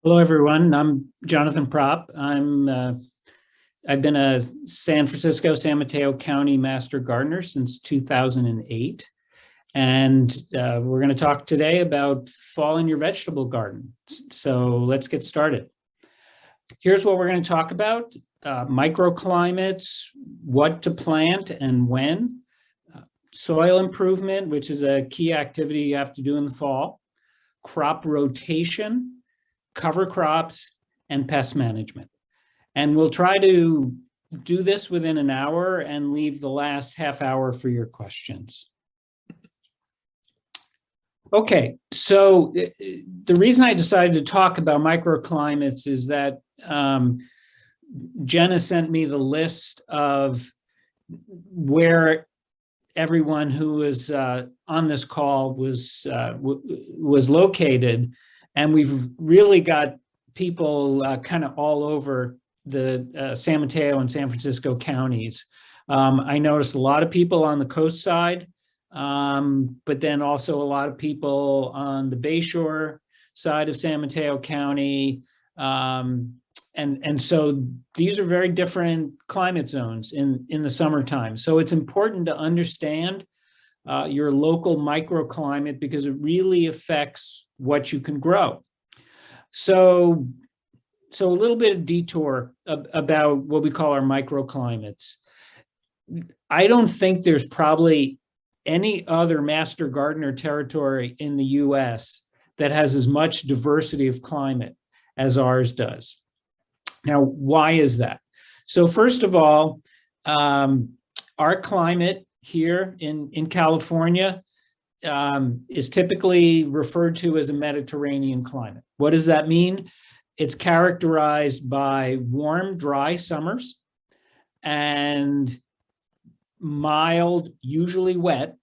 Hello, everyone. I'm Jonathan Propp. I've been a San Francisco, San Mateo County Master Gardener since 2008. And we're going to talk today about fall in your vegetable garden. So let's get started. Here's what we're going to talk about: microclimates, what to plant and when, soil improvement, which is a key activity you have to do in the fall, crop rotation, cover crops, and pest management. And we'll try to do this within an hour and leave the last half hour for your questions. Okay, so the reason I decided to talk about microclimates is that Jenna sent me the list of where everyone who was on this call was located. And we've really got people kind of all over the San Mateo and San Francisco counties. I noticed a lot of people on the coast side, but then also a lot of people on the Bayshore side of San Mateo County. And so these are very different climate zones in the summertime. So it's important to understand your local microclimate because it really affects what you can grow. So a little bit of detour about what we call our microclimates. I don't think there's probably any other master gardener territory in the US that has as much diversity of climate as ours does. Now, why is that? So first of all, our climate here in California is typically referred to as a Mediterranean climate. What does that mean? It's characterized by warm, dry summers and mild, usually wet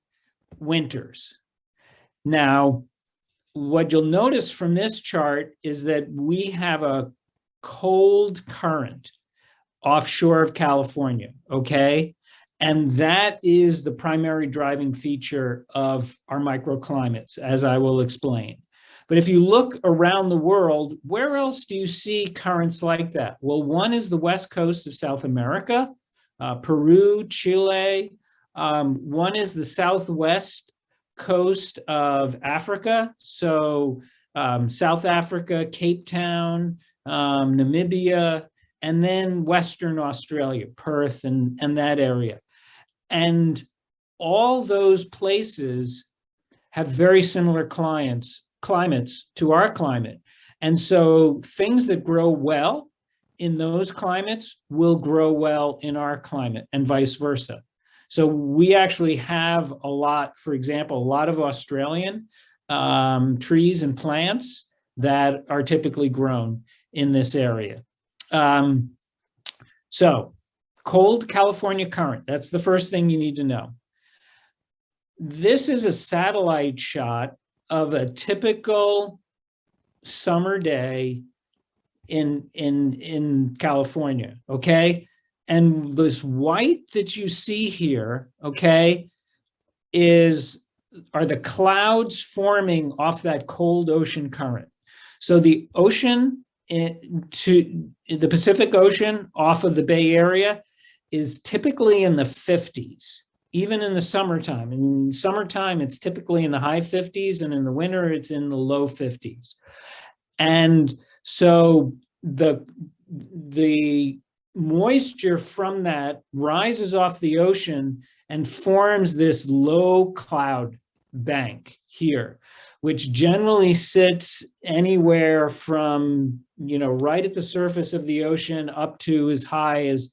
winters. Now, what you'll notice from this chart is that we have a cold current offshore of California, okay? And that is the primary driving feature of our microclimates, as I will explain. But if you look around the world, where else do you see currents like that? Well, one is the west coast of South America, Peru, Chile. One is the southwest coast of Africa. So South Africa, Cape Town, Namibia, and then Western Australia, Perth and that area. And all those places have very similar climates to our climate. And so things that grow well in those climates will grow well in our climate and vice versa. So we actually have a lot, for example, a lot of Australian trees and plants that are typically grown in this area. So cold California current, that's the first thing you need to know. This is a satellite shot of a typical summer day in California, okay? And this white that you see here, okay, are the clouds forming off that cold ocean current. So the ocean to the Pacific Ocean off of the Bay Area is typically in the 50s, even in the summertime. In summertime, it's typically in the high 50s, and in the winter, it's in the low 50s. And so the moisture from that rises off the ocean and forms this low cloud bank here, which generally sits anywhere from, right at the surface of the ocean up to as high as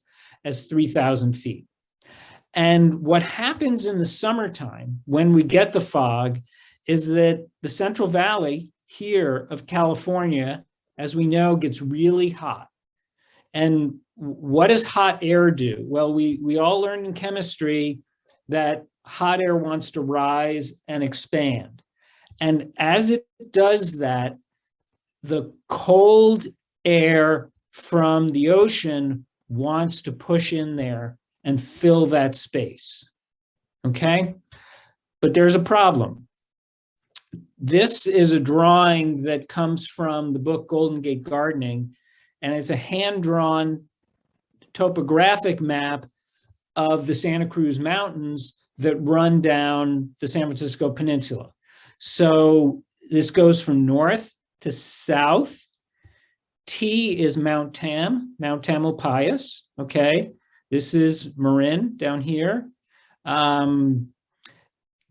3,000 feet. And what happens in the summertime when we get the fog is that the Central Valley here of California, as we know, gets really hot. And what does hot air do? Well, we all learned in chemistry that hot air wants to rise and expand. And as it does that, the cold air from the ocean wants to push in there and fill that space, okay? But there's a problem. This is a drawing that comes from the book Golden Gate Gardening, and it's a hand-drawn topographic map of the Santa Cruz Mountains that run down the San Francisco Peninsula. So this goes from north to south. T is Mount Tamalpais, okay? This is Marin down here.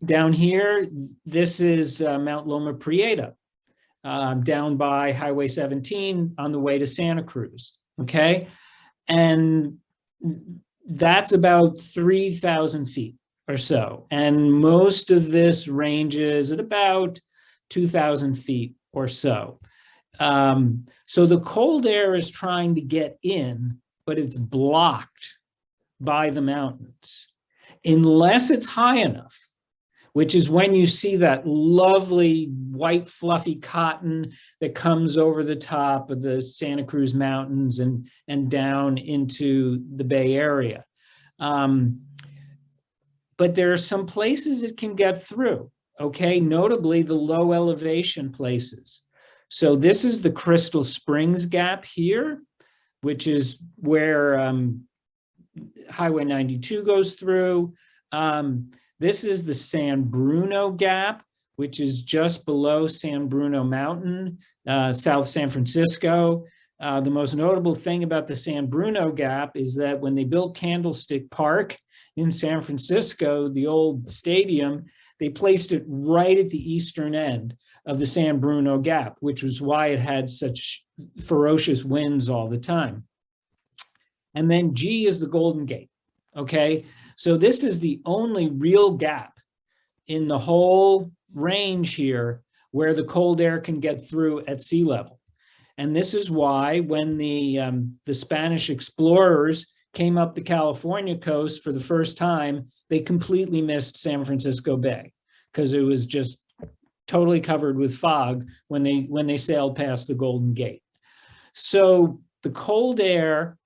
Down here, this is Mount Loma Prieta, down by Highway 17 on the way to Santa Cruz, okay? And that's about 3,000 feet or so. And most of this ranges at about 2,000 feet or so. So the cold air is trying to get in, but it's blocked by the mountains, unless it's high enough, which is when you see that lovely white fluffy cotton that comes over the top of the Santa Cruz Mountains and down into the Bay Area. But there are some places it can get through, okay? Notably the low elevation places. So this is the Crystal Springs Gap here, which is where Highway 92 goes through. This is the San Bruno Gap, which is just below San Bruno Mountain, South San Francisco. The most notable thing about the San Bruno Gap is that when they built Candlestick Park in San Francisco, the old stadium, they placed it right at the eastern end of the San Bruno Gap, which was why it had such ferocious winds all the time. And then G is the Golden Gate, okay? So this is the only real gap in the whole range here where the cold air can get through at sea level. And this is why when the Spanish explorers came up the California coast for the first time, they completely missed San Francisco Bay because it was just totally covered with fog when they sailed past the Golden Gate. So the cold air,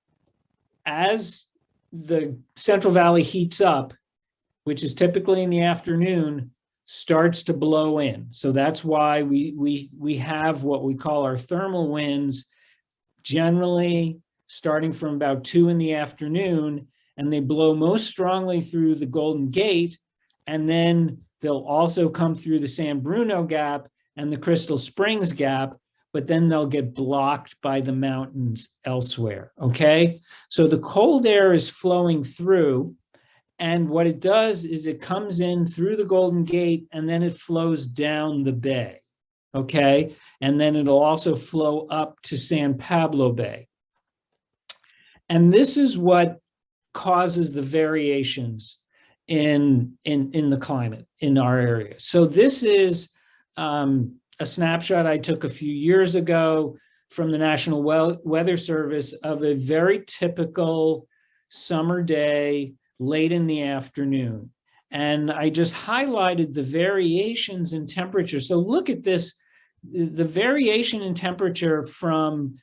as the Central Valley heats up, which is typically in the afternoon, starts to blow in. So that's why we have what we call our thermal winds, generally starting from about 2 in the afternoon, and they blow most strongly through the Golden Gate, and then they'll also come through the San Bruno Gap and the Crystal Springs Gap, but then they'll get blocked by the mountains elsewhere, okay? So the cold air is flowing through, and what it does is it comes in through the Golden Gate and then it flows down the bay, okay? And then it'll also flow up to San Pablo Bay. And this is what causes the variations in the climate in our area. So this is a snapshot I took a few years ago from the National Weather Service of a very typical summer day late in the afternoon. And I just highlighted the variations in temperature. So look at this, the variation in temperature from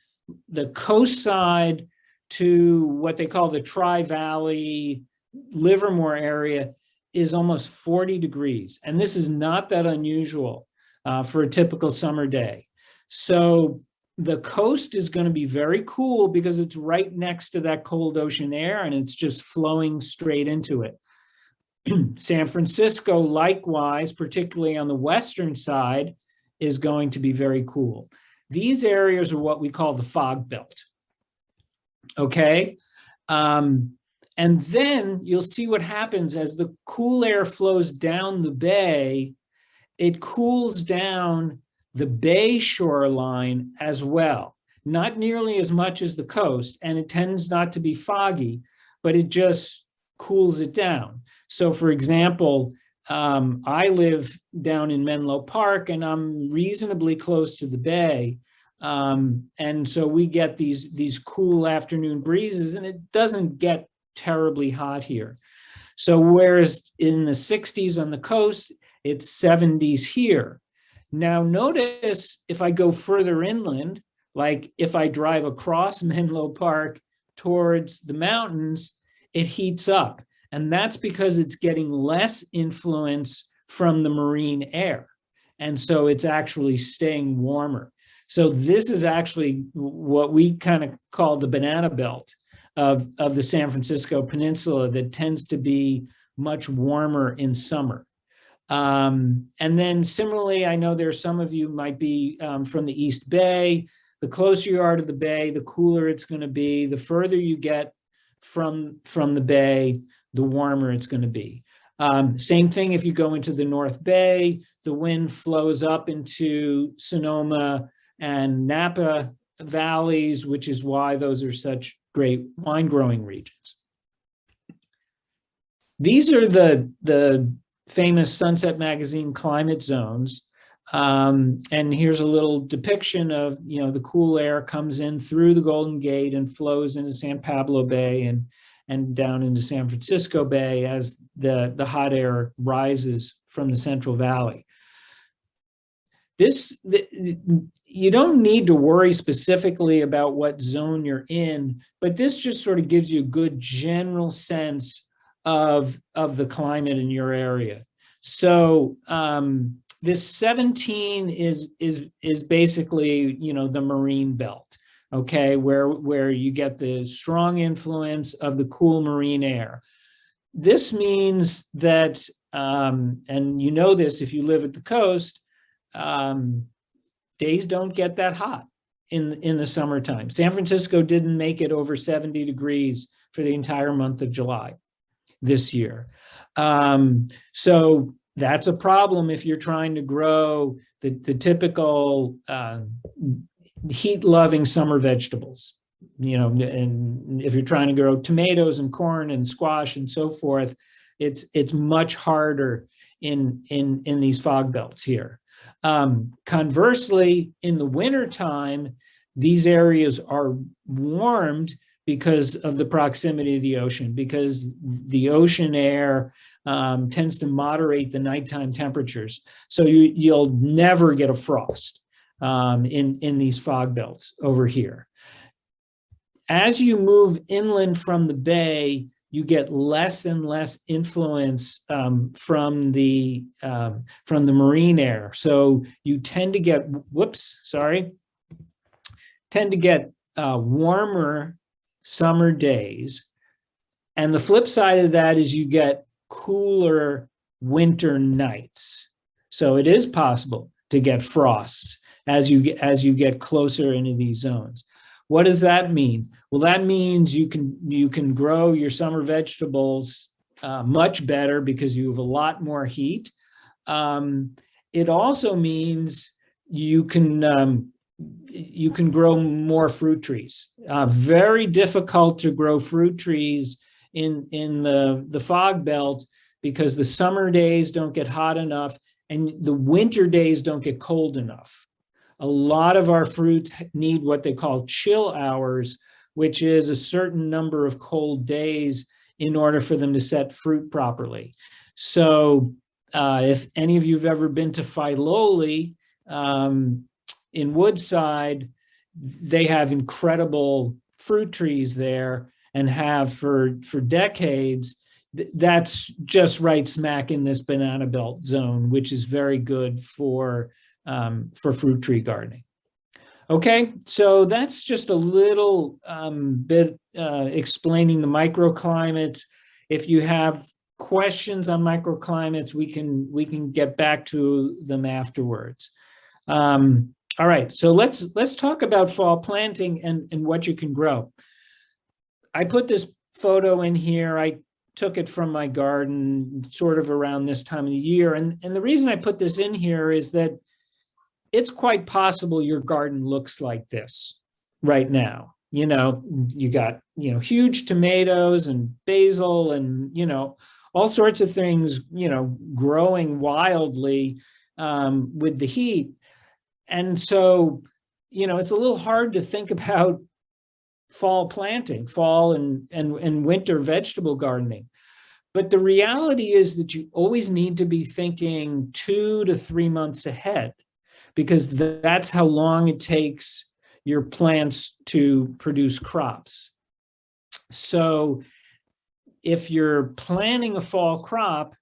the coast side to what they call the Tri-Valley Livermore area is almost 40 degrees. And this is not that unusual for a typical summer day. So the coast is going to be very cool because it's right next to that cold ocean air and it's just flowing straight into it. San Francisco, likewise, particularly on the western side, is going to be very cool. These areas are what we call the fog belt. Okay? And then you'll see what happens as the cool air flows down the bay, it cools down the bay shoreline as well. Not nearly as much as the coast, and it tends not to be foggy, but it just cools it down. So for example, I live down in Menlo Park and I'm reasonably close to the bay. And so we get these cool afternoon breezes and it doesn't get terribly hot here. So whereas in the 60s on the coast, it's 70s here. Now notice if I go further inland, like if I drive across Menlo Park towards the mountains, it heats up. And that's because it's getting less influence from the marine air. And so it's actually staying warmer. So this is actually what we kind of call the banana belt of the San Francisco Peninsula, that tends to be much warmer in summer. And then similarly, I know there's some of you might be from the East Bay. The closer you are to the bay, the cooler it's going to be. The further you get from the bay, the warmer it's going to be. Same thing if you go into the North Bay, the wind flows up into Sonoma and Napa valleys, which is why those are such great wine growing regions. These are the famous Sunset Magazine climate zones. And here's a little depiction of, the cool air comes in through the Golden Gate and flows into San Pablo Bay and down into San Francisco Bay as the hot air rises from the Central Valley. You don't need to worry specifically about what zone you're in, but this just sort of gives you a good general sense of the climate in your area. So this 17 is basically, the marine belt, okay, where you get the strong influence of the cool marine air. This means that, and you know this if you live at the coast, days don't get that hot in the summertime. San Francisco didn't make it over 70 degrees for the entire month of July this year. So that's a problem if you're trying to grow the typical heat-loving summer vegetables. And if you're trying to grow tomatoes and corn and squash and so forth, it's much harder in these fog belts here. Conversely, in the wintertime, these areas are warmed because of the proximity to the ocean, because the ocean air tends to moderate the nighttime temperatures. So you'll never get a frost in these fog belts over here. As you move inland from the bay, you get less and less influence from the marine air. So you tend to get, warmer summer days. And the flip side of that is you get cooler winter nights. So it is possible to get frosts as you get closer into these zones. What does that mean? Well, that means you can grow your summer vegetables much better because you have a lot more heat. It also means you can grow more fruit trees. Very difficult to grow fruit trees in the fog belt because the summer days don't get hot enough and the winter days don't get cold enough. A lot of our fruits need what they call chill hours, which is a certain number of cold days in order for them to set fruit properly. So if any of you have ever been to Filoli in Woodside, they have incredible fruit trees there and have for decades. That's just right smack in this banana belt zone, which is very good for fruit tree gardening. Okay, so that's just a little bit explaining the microclimates. If you have questions on microclimates, we can get back to them afterwards. All right, so let's talk about fall planting and what you can grow. I put this photo in here. I took it from my garden sort of around this time of the year. And the reason I put this in here is that it's quite possible your garden looks like this right now. You got, huge tomatoes and basil and, all sorts of things, growing wildly with the heat. And so, it's a little hard to think about fall planting, fall and winter vegetable gardening. But the reality is that you always need to be thinking 2 to 3 months ahead, because that's how long it takes your plants to produce crops. So if you're planting a fall crop,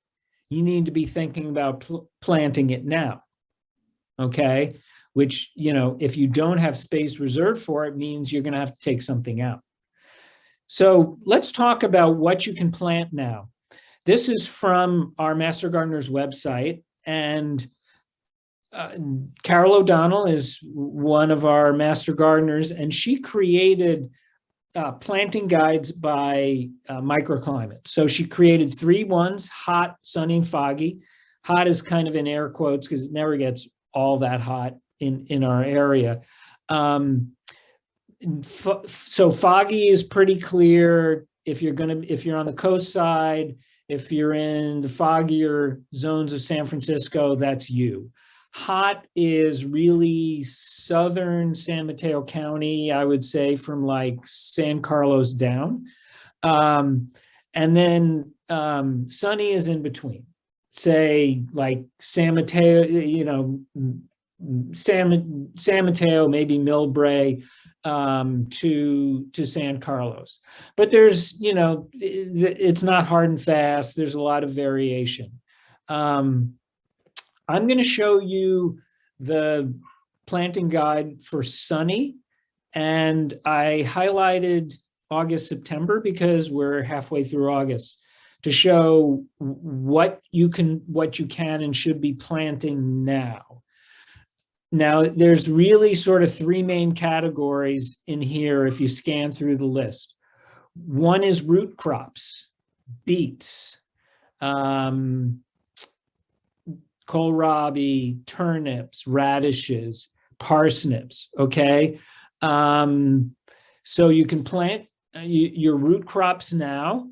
you need to be thinking about planting it now. okay? Which, if you don't have space reserved for it, means you're going to have to take something out. So let's talk about what you can plant now. This is from our Master Gardener's website, and Carol O'Donnell is one of our Master Gardeners, and she created planting guides by microclimate. So she created 3 ones: hot, sunny, and foggy. Hot is kind of in air quotes because it never gets all that hot in our area. So foggy is pretty clear. If you're on the coast side, if you're in the foggier zones of San Francisco, that's you. Hot is really southern San Mateo County, I would say, from like San Carlos down. And then sunny is in between, say like San Mateo, San Mateo, maybe Millbrae, to San Carlos. But there's, it's not hard and fast. There's a lot of variation. I'm going to show you the planting guide for sunny, and I highlighted August, September because we're halfway through August, to show what you can and should be planting now. Now, there's really sort of 3 main categories in here if you scan through the list. One is root crops, beets, kohlrabi, turnips, radishes, parsnips, okay? So you can plant your root crops now.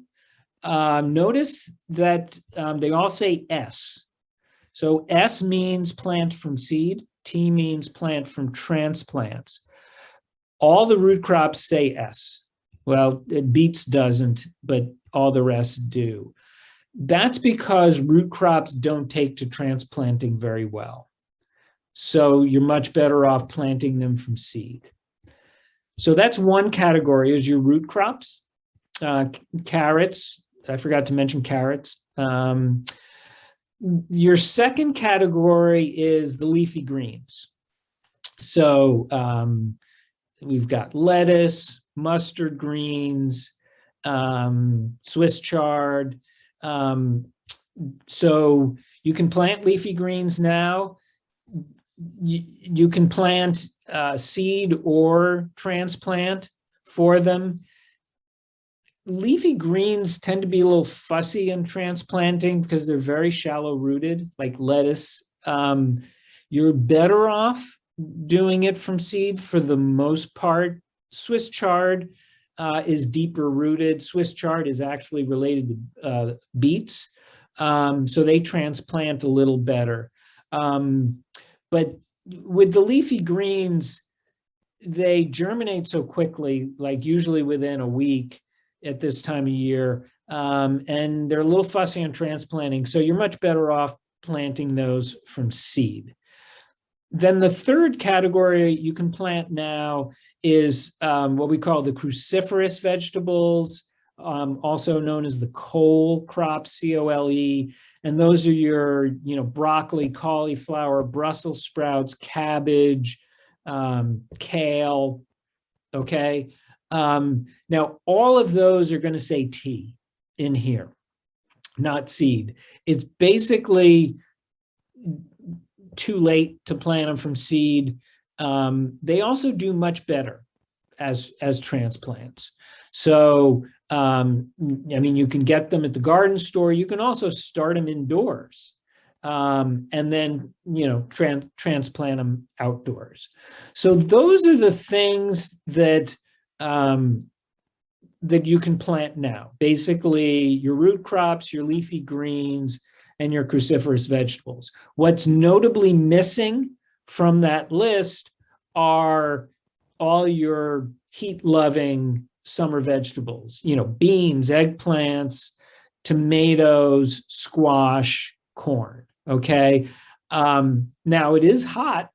Notice that they all say S. So S means plant from seed. T means plant from transplants. All the root crops say S. Well, beets doesn't, but all the rest do. That's because root crops don't take to transplanting very well. So you're much better off planting them from seed. So that's one category, is your root crops. Carrots, I forgot to mention carrots. Your second category is the leafy greens. So we've got lettuce, mustard greens, Swiss chard. So you can plant leafy greens now. You can plant seed or transplant for them. Leafy greens tend to be a little fussy in transplanting because they're very shallow rooted, like lettuce. You're better off doing it from seed for the most part. Swiss chard is deeper rooted. Swiss chard is actually related to beets, so they transplant a little better. But with the leafy greens, they germinate so quickly, like usually within a week at this time of year, and they're a little fussy on transplanting, so you're much better off planting those from seed. Then the third category you can plant now is what we call the cruciferous vegetables, also known as the cole crops, C-O-L-E, and those are your, broccoli, cauliflower, Brussels sprouts, cabbage, kale, okay? Now, all of those are going to say T in here, not seed. It's basically too late to plant them from seed. They also do much better as transplants. So, you can get them at the garden store. You can also start them indoors, and then, transplant them outdoors. So those are the things that that you can plant now. Basically, your root crops, your leafy greens, and your cruciferous vegetables. What's notably missing from that list are all your heat-loving summer vegetables, beans, eggplants, tomatoes, squash, corn, okay? Now, it is hot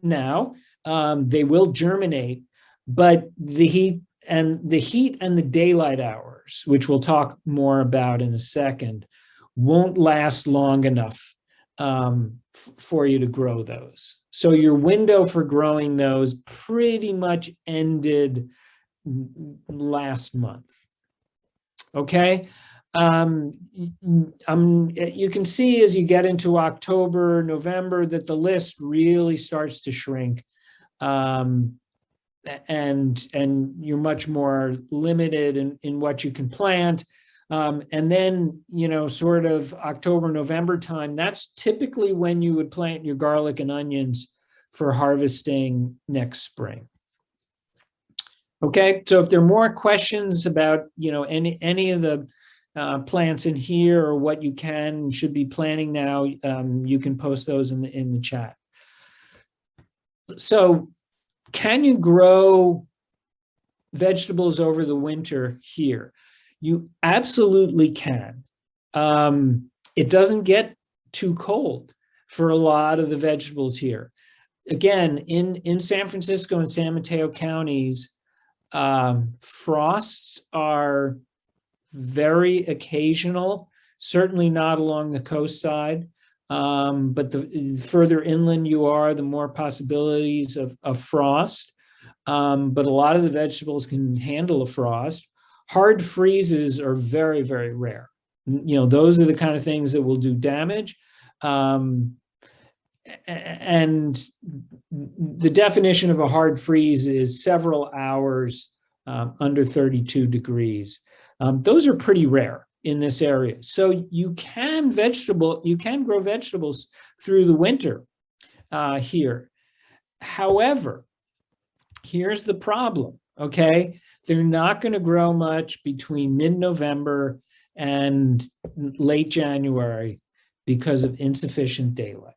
now. They will germinate, but the heat and the daylight hours, which we'll talk more about in a second, won't last long enough for you to grow those. So your window for growing those pretty much ended last month. Okay. You can see as you get into October, November, that the list really starts to shrink. And you're much more limited in what you can plant. And then, sort of October, November time, that's typically when you would plant your garlic and onions for harvesting next spring. Okay, so if there are more questions about, any of the plants in here or what you can and should be planting now, you can post those in the chat. So, can you grow vegetables over the winter here? You absolutely can. It doesn't get too cold for a lot of the vegetables here. Again, in San Francisco and San Mateo counties, frosts are very occasional, certainly not along the coast side. But the further inland you are, the more possibilities of frost. But a lot of the vegetables can handle a frost. Hard freezes are very, very rare. Those are the kind of things that will do damage. And the definition of a hard freeze is several hours under 32 degrees. Those are pretty rare in this area. So you can grow vegetables through the winter here. However, here's the problem, okay? They're not going to grow much between mid-November and late January because of insufficient daylight,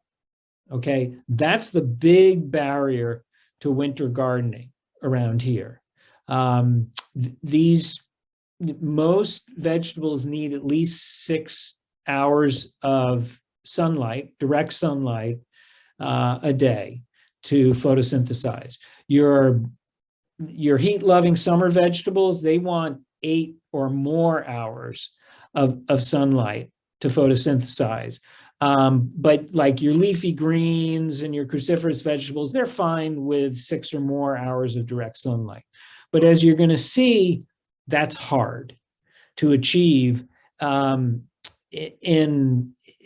okay? That's the big barrier to winter gardening around here. Most vegetables need at least 6 hours of sunlight, direct sunlight, a day to photosynthesize. Your heat-loving summer vegetables, they want 8 or more hours of sunlight to photosynthesize. But like your leafy greens and your cruciferous vegetables, they're fine with 6 or more hours of direct sunlight. But as you're going to see, that's hard to achieve in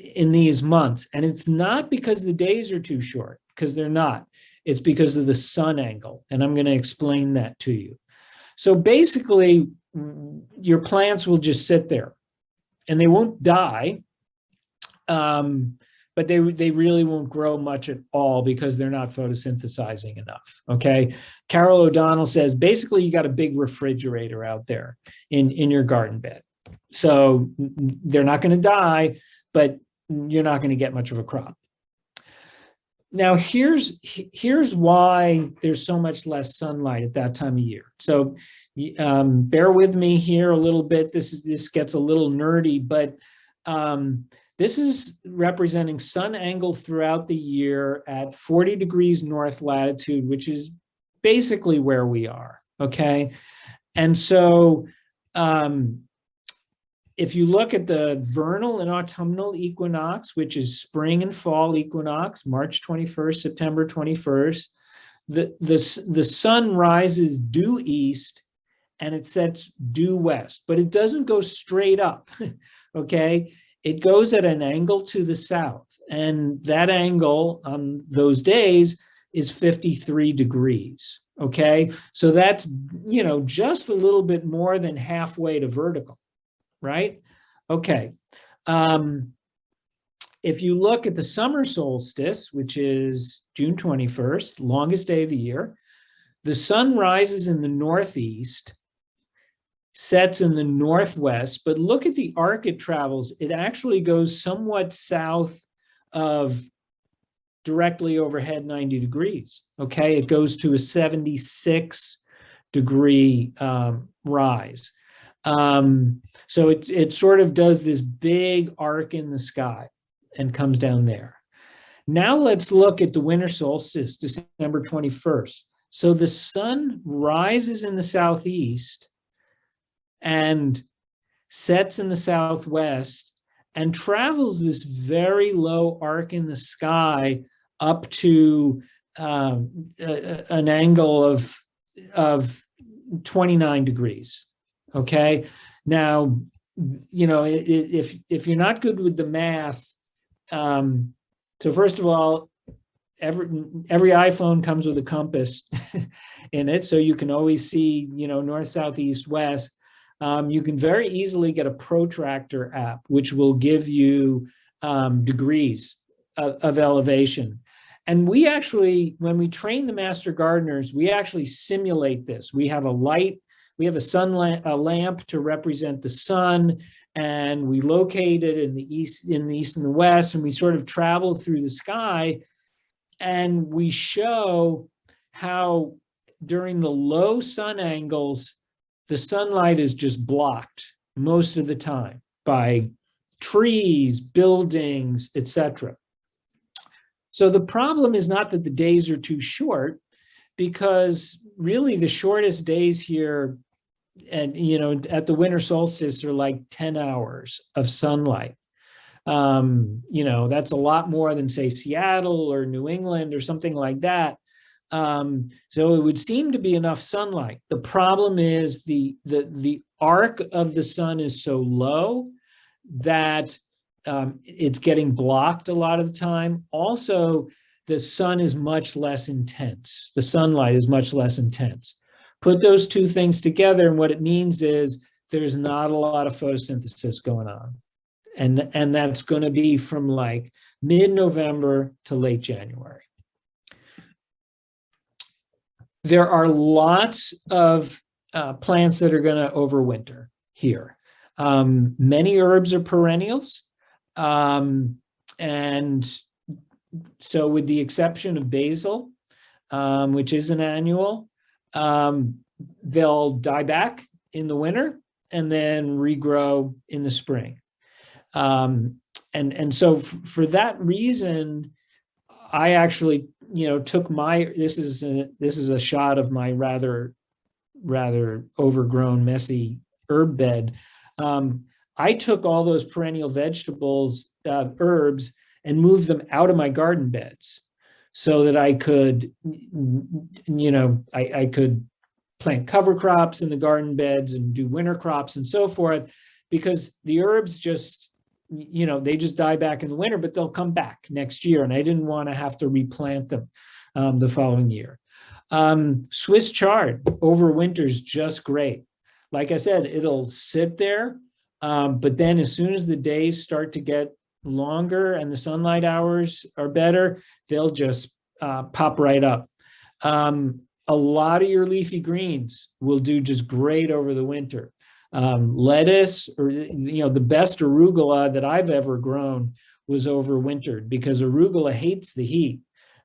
these months. And it's not because the days are too short, because they're not. It's because of the sun angle. And I'm going to explain that to you. So basically, your plants will just sit there and they won't die. But they really won't grow much at all because they're not photosynthesizing enough, okay? Carol O'Donnell says, basically, you got a big refrigerator out there in your garden bed. So they're not going to die, but you're not going to get much of a crop. Now, here's why there's so much less sunlight at that time of year. So bear with me here a little bit. This gets a little nerdy, but this is representing sun angle throughout the year at 40 degrees north latitude, which is basically where we are, okay? And so if you look at the vernal and autumnal equinox, which is spring and fall equinox, March 21st, September 21st, the sun rises due east and it sets due west, but it doesn't go straight up, okay? It goes at an angle to the south, and that angle on those days is 53 degrees, okay? So that's, just a little bit more than halfway to vertical, right? Okay. If you look at the summer solstice, which is June 21st, longest day of the year, the sun rises in the northeast, sets in the northwest, but look at the arc it travels. It actually goes somewhat south of directly overhead 90 degrees, okay? It goes to a 76 degree rise. So it sort of does this big arc in the sky and comes down there. Now let's look at the winter solstice, December 21st. So the sun rises in the southeast and sets in the southwest and travels this very low arc in the sky up to an angle of 29 degrees. Okay. Now, if you're not good with the math, so first of all, every iPhone comes with a compass in it, so you can always see, north, south, east, west. You can very easily get a protractor app, which will give you degrees of elevation. And we actually, when we train the master gardeners, we actually simulate this. We have a light, we have a lamp to represent the sun, and we locate it in the east and the west, and we sort of travel through the sky, and we show how during the low sun angles, the sunlight is just blocked most of the time by trees, buildings, etc. So the problem is not that the days are too short, because really the shortest days here, and at the winter solstice, are like 10 hours of sunlight. That's a lot more than, say, Seattle or New England or something like that. So it would seem to be enough sunlight. The problem is the arc of the sun is so low that it's getting blocked a lot of the time. Also, the sun is much less intense. The sunlight is much less intense. Put those two things together, and what it means is there's not a lot of photosynthesis going on. And that's going to be from like mid-November to late January. There are lots of plants that are going to overwinter here. Many herbs are perennials. And so with the exception of basil, which is an annual, they'll die back in the winter and then regrow in the spring. And so for that reason, I actually, took this is a shot of my rather overgrown, messy herb bed. I took all those perennial vegetables, herbs, and moved them out of my garden beds so that I could, I could plant cover crops in the garden beds and do winter crops and so forth, because the herbs just, they just die back in the winter, but they'll come back next year. And I didn't want to have to replant them the following year. Swiss chard overwinters just great. Like I said, it'll sit there, but then as soon as the days start to get longer and the sunlight hours are better, they'll just pop right up. A lot of your leafy greens will do just great over the winter. Lettuce, or the best arugula that I've ever grown was overwintered, because arugula hates the heat,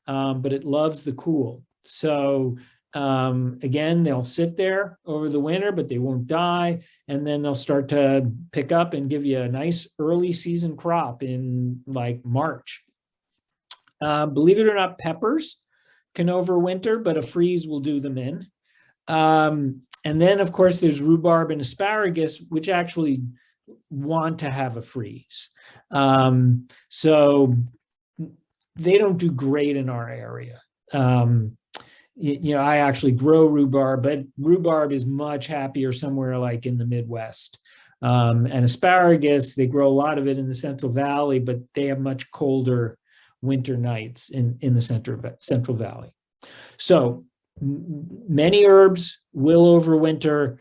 but it loves the cool. So again, they'll sit there over the winter, but they won't die, and then they'll start to pick up and give you a nice early season crop in like March. Believe it or not, peppers can overwinter, but a freeze will do them in. And then, of course, there's rhubarb and asparagus, which actually want to have a freeze. So they don't do great in our area. I actually grow rhubarb, but rhubarb is much happier somewhere like in the Midwest. And asparagus, they grow a lot of it in the Central Valley, but they have much colder winter nights in the Central Valley. So many herbs will overwinter.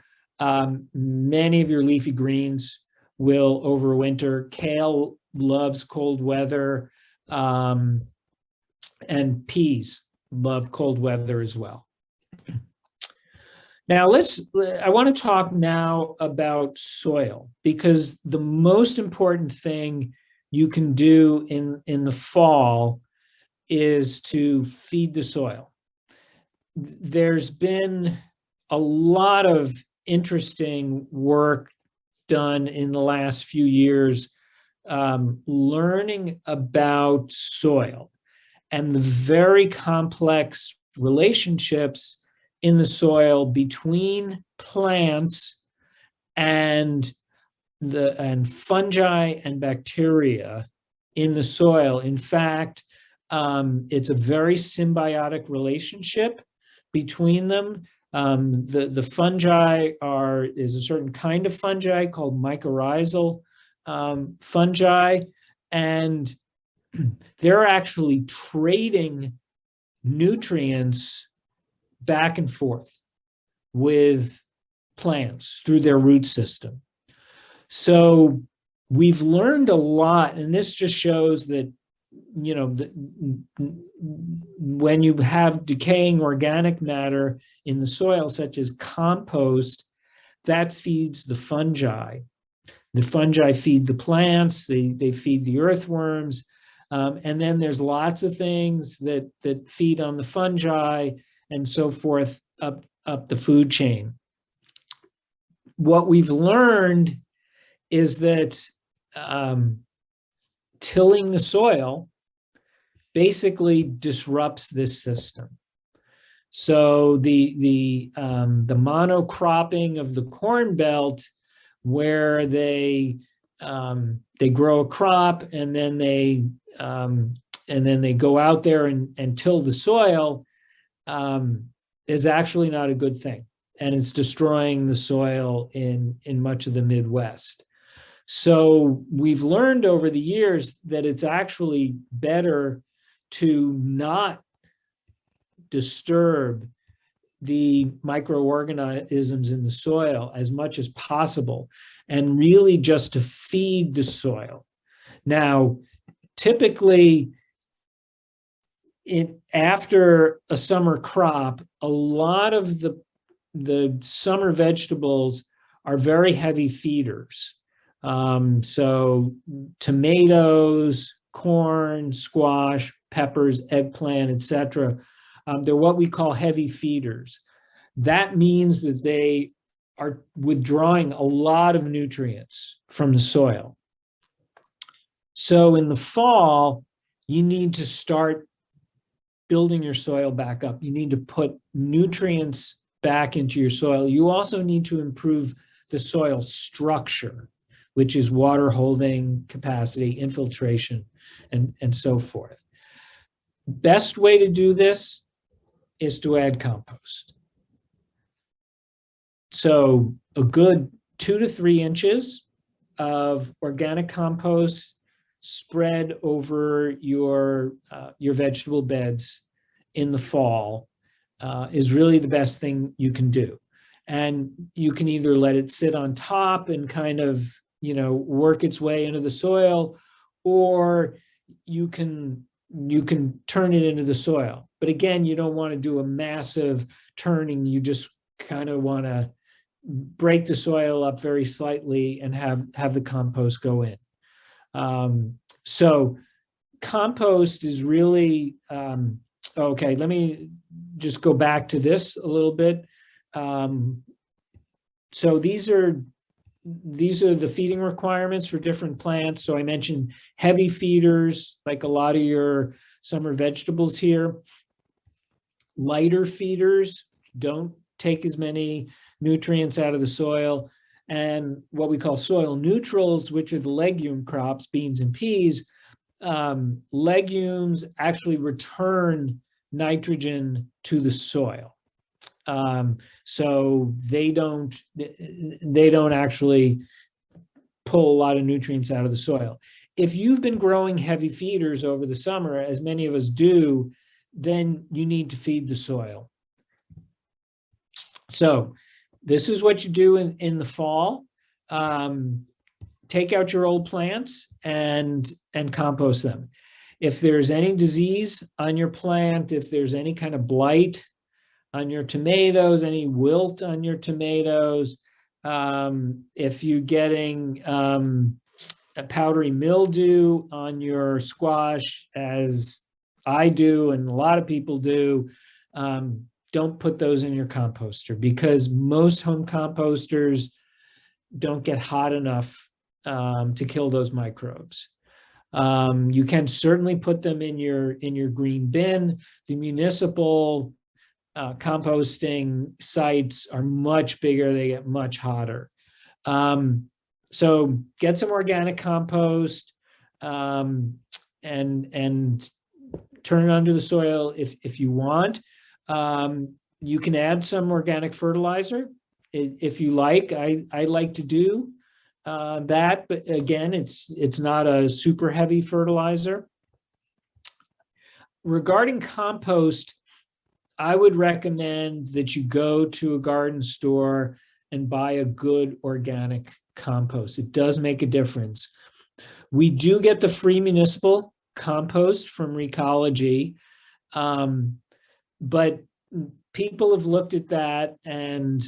Many of your leafy greens will overwinter. Kale loves cold weather, and peas love cold weather as well. Now I want to talk now about soil, because the most important thing you can do in the fall is to feed the soil. There's been a lot of interesting work done in the last few years, learning about soil and the very complex relationships in the soil between plants and and fungi and bacteria in the soil. In fact, it's a very symbiotic relationship between them. The fungi is a certain kind of fungi called mycorrhizal fungi, and they're actually trading nutrients back and forth with plants through their root system. So we've learned a lot, and this just shows that, you know, when you have decaying organic matter in the soil, such as compost, that feeds the fungi. The fungi feed the plants, they feed the earthworms, and then there's lots of things that feed on the fungi and so forth up the food chain. What we've learned is that tilling the soil basically disrupts this system. So the monocropping of the Corn Belt, where they grow a crop and then they go out there and till the soil, is actually not a good thing, and it's destroying the soil in much of the Midwest. So we've learned over the years that it's actually better to not disturb the microorganisms in the soil as much as possible, and really just to feed the soil. Now, typically, after a summer crop, a lot of the summer vegetables are very heavy feeders. So tomatoes, corn, squash, peppers, eggplant, etc. They're what we call heavy feeders. That means that they are withdrawing a lot of nutrients from the soil. So in the fall, you need to start building your soil back up. You need to put nutrients back into your soil. You also need to improve the soil structure, which is water holding capacity, infiltration, and so forth. Best way to do this is to add compost. So a good 2 to 3 inches of organic compost spread over your vegetable beds in the fall is really the best thing you can do. And you can either let it sit on top and kind of, you know, work its way into the soil, or you can turn it into the soil. But again, you don't want to do a massive turning. You just kind of want to break the soil up very slightly and have the compost go in. So compost is really, okay, let me just go back to this a little bit. So these are the feeding requirements for different plants. So I mentioned heavy feeders, like a lot of your summer vegetables here. Lighter feeders don't take as many nutrients out of the soil. And what we call soil neutrals, which are the legume crops, beans and peas. Legumes actually return nitrogen to the soil. So they don't actually pull a lot of nutrients out of the soil. If you've been growing heavy feeders over the summer, as many of us do, then you need to feed the soil. So this is what you do in the fall. Take out your old plants and compost them. If there's any disease on your plant, if there's any kind of blight on your tomatoes, any wilt on your tomatoes, if you're getting a powdery mildew on your squash, as I do and a lot of people do, don't put those in your composter, because most home composters don't get hot enough to kill those microbes. You can certainly put them in your green bin. The municipal composting sites are much bigger, they get much hotter. So get some organic compost, and turn it under the soil if you want. You can add some organic fertilizer if you like. I like to do that, but again, it's not a super heavy fertilizer. Regarding compost, I would recommend that you go to a garden store and buy a good organic compost. It does make a difference. We do get the free municipal compost from Recology, but people have looked at that, and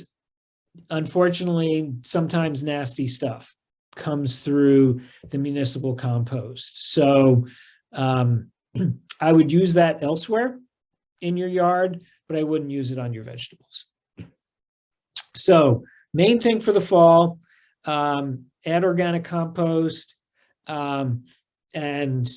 unfortunately, sometimes nasty stuff comes through the municipal compost. So I would use that elsewhere in your yard, but I wouldn't use it on your vegetables. So main thing for the fall, add organic compost, and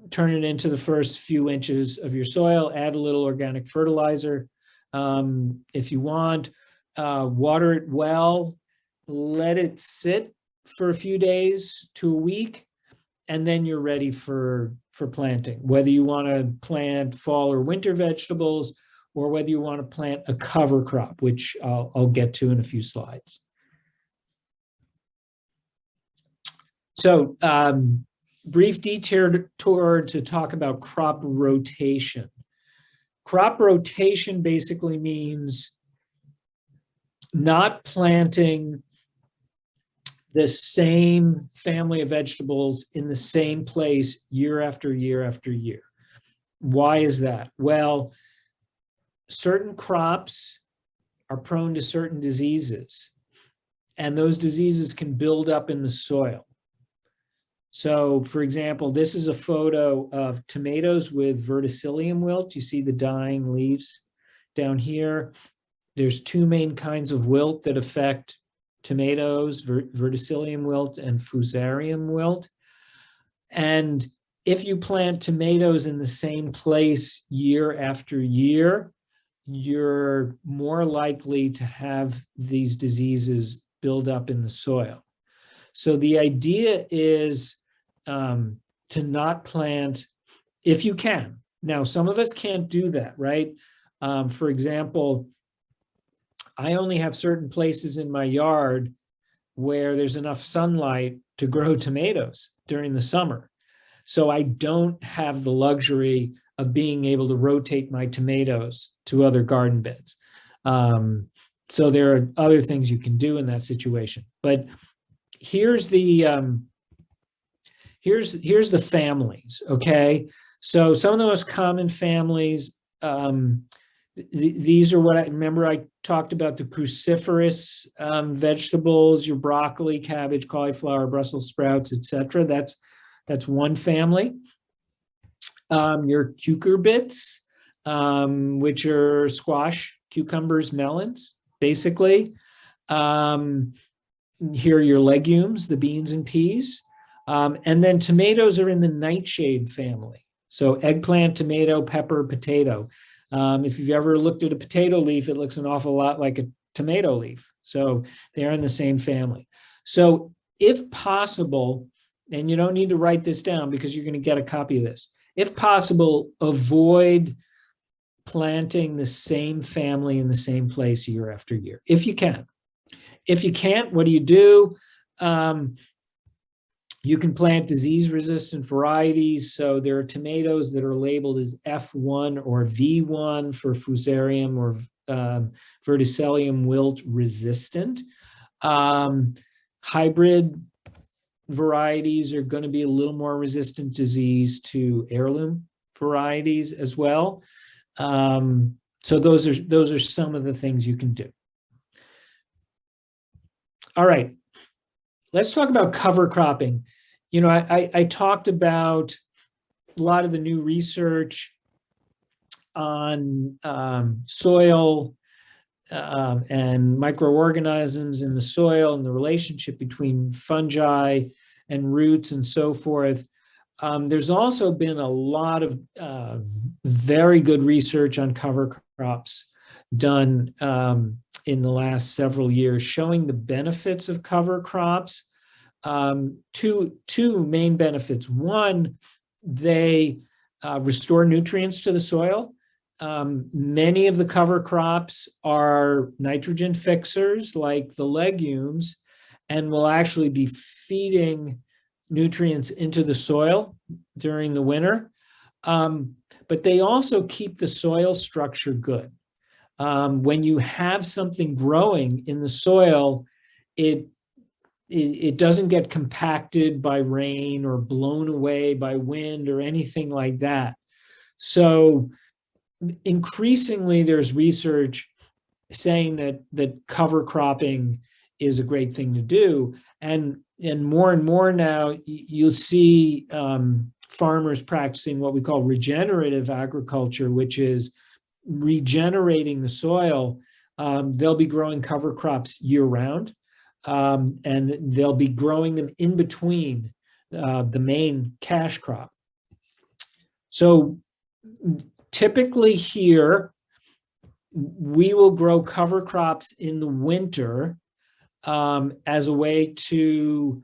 turn it into the first few inches of your soil. Add a little organic fertilizer if you want. Water it well. Let it sit for a few days to a week, and then you're ready for planting. Whether you want to plant fall or winter vegetables, or whether you want to plant a cover crop, which I'll get to in a few slides. So brief detour to talk about crop rotation. Crop rotation basically means not planting the same family of vegetables in the same place year after year after year. Why is that? Well, certain crops are prone to certain diseases, and those diseases can build up in the soil. So, for example, this is a photo of tomatoes with verticillium wilt. You see the dying leaves down here. There's two main kinds of wilt that affect tomatoes, verticillium wilt and fusarium wilt. And if you plant tomatoes in the same place year after year, you're more likely to have these diseases build up in the soil. So the idea is to not plant, if you can. Now, some of us can't do that, right? For example, I only have certain places in my yard where there's enough sunlight to grow tomatoes during the summer. So I don't have the luxury of being able to rotate my tomatoes to other garden beds. So there are other things you can do in that situation. But here's the here's the families, okay? So some of the most common families, these are what I remember. I talked about the cruciferous vegetables, your broccoli, cabbage, cauliflower, Brussels sprouts, etc. That's one family. Your cucurbits, which are squash, cucumbers, melons, basically. Here are your legumes, the beans and peas. And then tomatoes are in the nightshade family. So eggplant, tomato, pepper, potato. If you've ever looked at a potato leaf, it looks an awful lot like a tomato leaf. So they're in the same family. So if possible, and you don't need to write this down because you're going to get a copy of this. If possible, avoid planting the same family in the same place year after year, if you can. If you can't, what do? You can plant disease-resistant varieties. So there are tomatoes that are labeled as F1 or V1 for fusarium or verticillium wilt resistant. Hybrid varieties are going to be a little more resistant disease to heirloom varieties as well. So those are some of the things you can do. All right, let's talk about cover cropping. You know, I talked about a lot of the new research on soil and microorganisms in the soil and the relationship between fungi and roots and so forth. There's also been a lot of very good research on cover crops. done in the last several years showing the benefits of cover crops. Two main benefits. One, they restore nutrients to the soil. Many of the cover crops are nitrogen fixers like the legumes and will actually be feeding nutrients into the soil during the winter. But they also keep the soil structure good. When you have something growing in the soil, it doesn't get compacted by rain or blown away by wind or anything like that. So increasingly, there's research saying that cover cropping is a great thing to do. And more now, you'll see farmers practicing what we call regenerative agriculture, which is regenerating the soil. They'll be growing cover crops year round, and they'll be growing them in between the main cash crop. So typically here, we will grow cover crops in the winter as a way to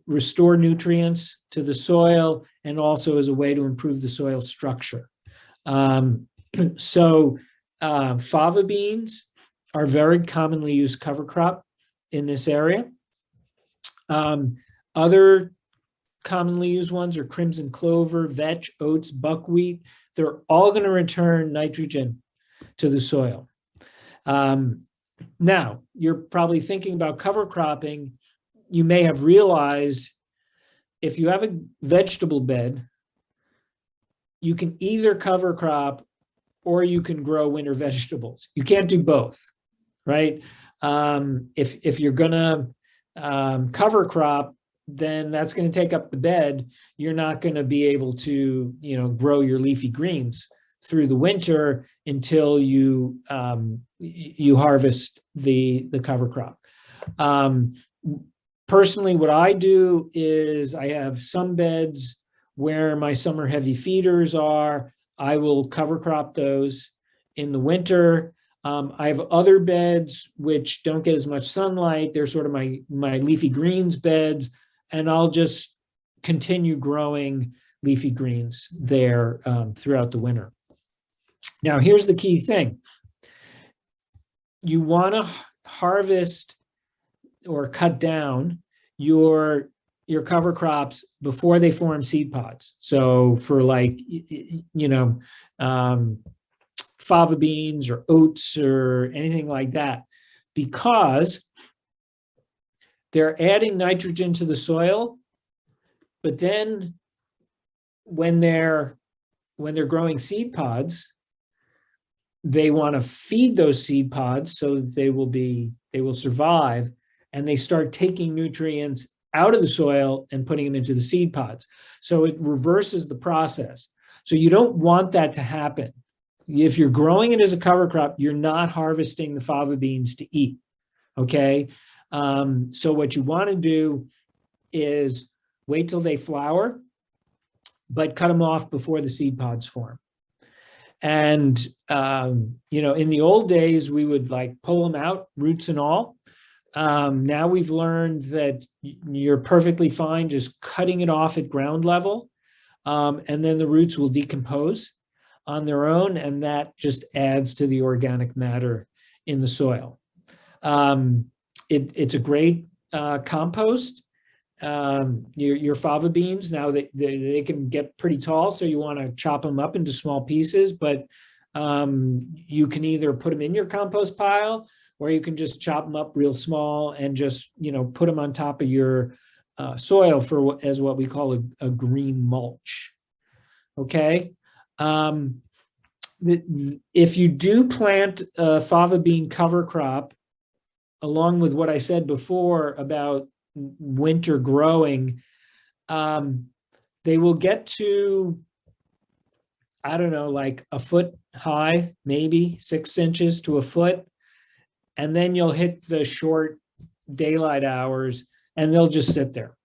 restore nutrients to the soil and also as a way to improve the soil structure. So fava beans are very commonly used cover crop in this area. Other commonly used ones are crimson clover, vetch, oats, buckwheat. They're all going to return nitrogen to the soil. Now, you're probably thinking about cover cropping. You may have realized if you have a vegetable bed, you can either cover crop or you can grow winter vegetables. You can't do both, right? If you're going to cover crop, then that's going to take up the bed. You're not going to be able to, grow your leafy greens through the winter until you harvest the cover crop. Personally, what I do is I have some beds where my summer heavy feeders are. I will cover crop those in the winter. I have other beds which don't get as much sunlight. They're sort of my leafy greens beds, and I'll just continue growing leafy greens there throughout the winter. Now, here's the key thing. You want to harvest or cut down your cover crops before they form seed pods. So for fava beans or oats or anything like that, because they're adding nitrogen to the soil, but then when they're growing seed pods, they want to feed those seed pods so that they will survive, and they start taking nutrients out of the soil and putting them into the seed pods. So it reverses the process. So you don't want that to happen. If you're growing it as a cover crop, you're not harvesting the fava beans to eat, okay? So what you want to do is wait till they flower, but cut them off before the seed pods form. And, in the old days, we would pull them out, roots and all. Now we've learned that you're perfectly fine just cutting it off at ground level, and then the roots will decompose on their own, and that just adds to the organic matter in the soil. It's a great compost. Your fava beans, now they can get pretty tall, so you want to chop them up into small pieces, but you can either put them in your compost pile, or you can just chop them up real small and just put them on top of your soil as what we call a green mulch. Okay. If you do plant a fava bean cover crop, along with what I said before about winter growing, they will get to, I don't know, a foot high, maybe 6 inches to a foot. And then you'll hit the short daylight hours and they'll just sit there.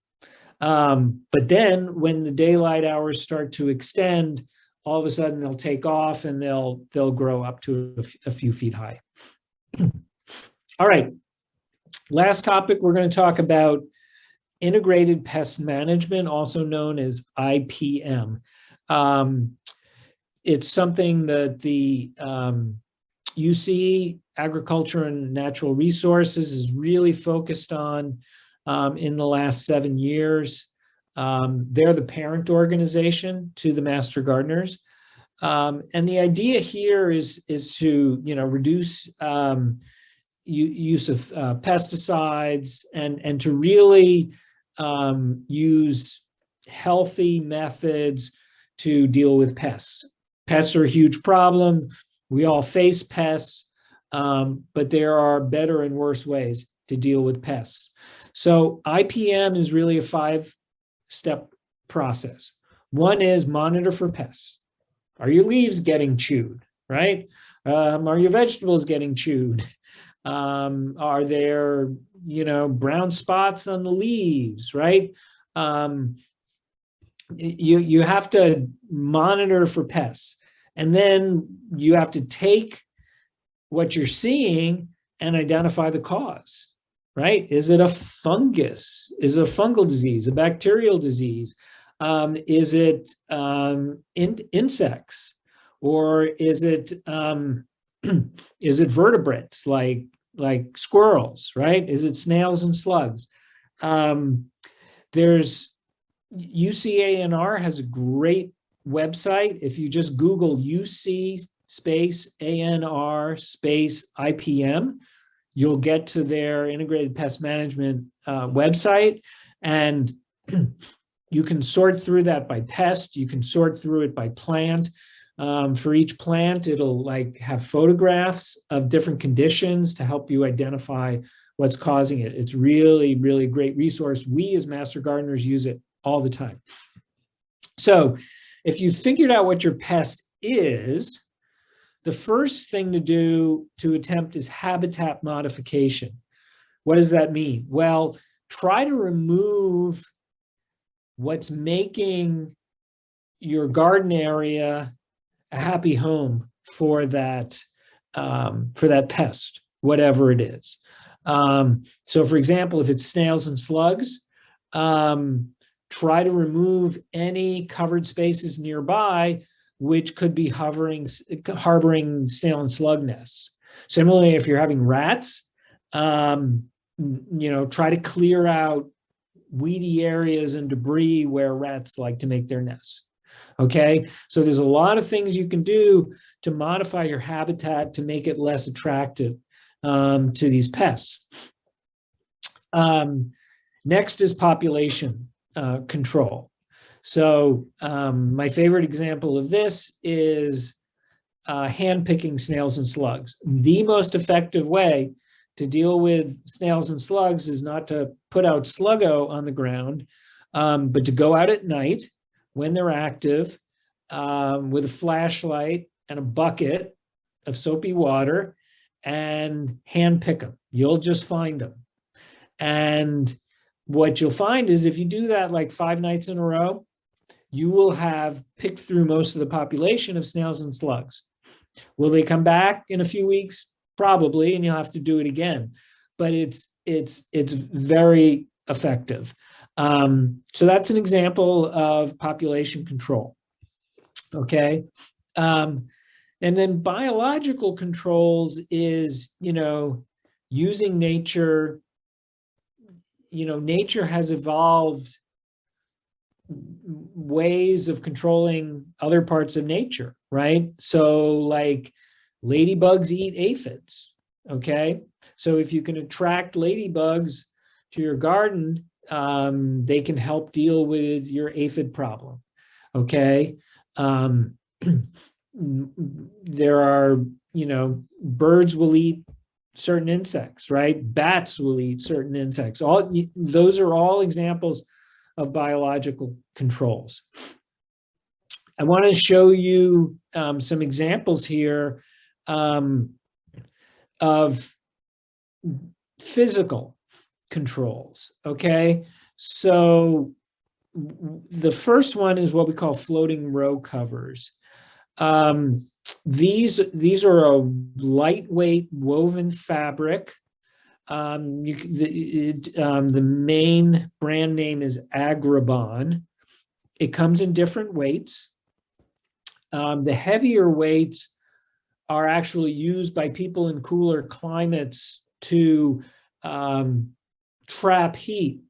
But then when the daylight hours start to extend, all of a sudden they'll take off and they'll grow up to a few feet high. All right, last topic, we're going to talk about integrated pest management, also known as IPM. It's something that the UC, Agriculture and Natural Resources, is really focused on in the last 7 years. They're the parent organization to the Master Gardeners. And the idea here is to, reduce use of pesticides and to really use healthy methods to deal with pests. Pests are a huge problem. We all face pests, but there are better and worse ways to deal with pests. So IPM is really a 5-step process. One is monitor for pests. Are your leaves getting chewed, right? Are your vegetables getting chewed? Are there, brown spots on the leaves, right? You have to monitor for pests. And then you have to take what you're seeing and identify the cause, right? Is it a fungus? Is it a fungal disease, a bacterial disease? Is it insects? Or is it vertebrates like squirrels, right? Is it snails and slugs? There's UCANR has a great website. If you just Google UC space ANR space IPM, you'll get to their integrated pest management website, and you can sort through that by pest. You can sort through it by plant. For each plant, it'll have photographs of different conditions to help you identify what's causing it. It's really, really great resource. We as Master Gardeners use it all the time. So if you figured out what your pest is, the first thing to do to attempt is habitat modification. What does that mean? Well, try to remove what's making your garden area a happy home for that pest, whatever it is. So for example, if it's snails and slugs, try to remove any covered spaces nearby which could be harboring snail and slug nests. Similarly, if you're having rats, try to clear out weedy areas and debris where rats like to make their nests. Okay, so there's a lot of things you can do to modify your habitat to make it less attractive to these pests. Next is population control. So my favorite example of this is hand-picking snails and slugs. The most effective way to deal with snails and slugs is not to put out Sluggo on the ground, but to go out at night when they're active with a flashlight and a bucket of soapy water and hand pick them. You'll just find them. And what you'll find is if you do that 5 nights in a row, you will have picked through most of the population of snails and slugs. Will they come back in a few weeks? Probably, and you'll have to do it again. But it's very effective. So that's an example of population control. Okay. And then biological controls is, using nature. Nature has evolved ways of controlling other parts of nature, right? So ladybugs eat aphids, okay? So if you can attract ladybugs to your garden, they can help deal with your aphid problem, okay? There are, birds will eat certain insects, right? Bats will eat certain insects. Those are all examples of biological controls. I want to show you some examples here of physical controls, okay? So the first one is what we call floating row covers. These are a lightweight woven fabric. The main brand name is Agrabon. It comes in different weights. The heavier weights are actually used by people in cooler climates to trap heat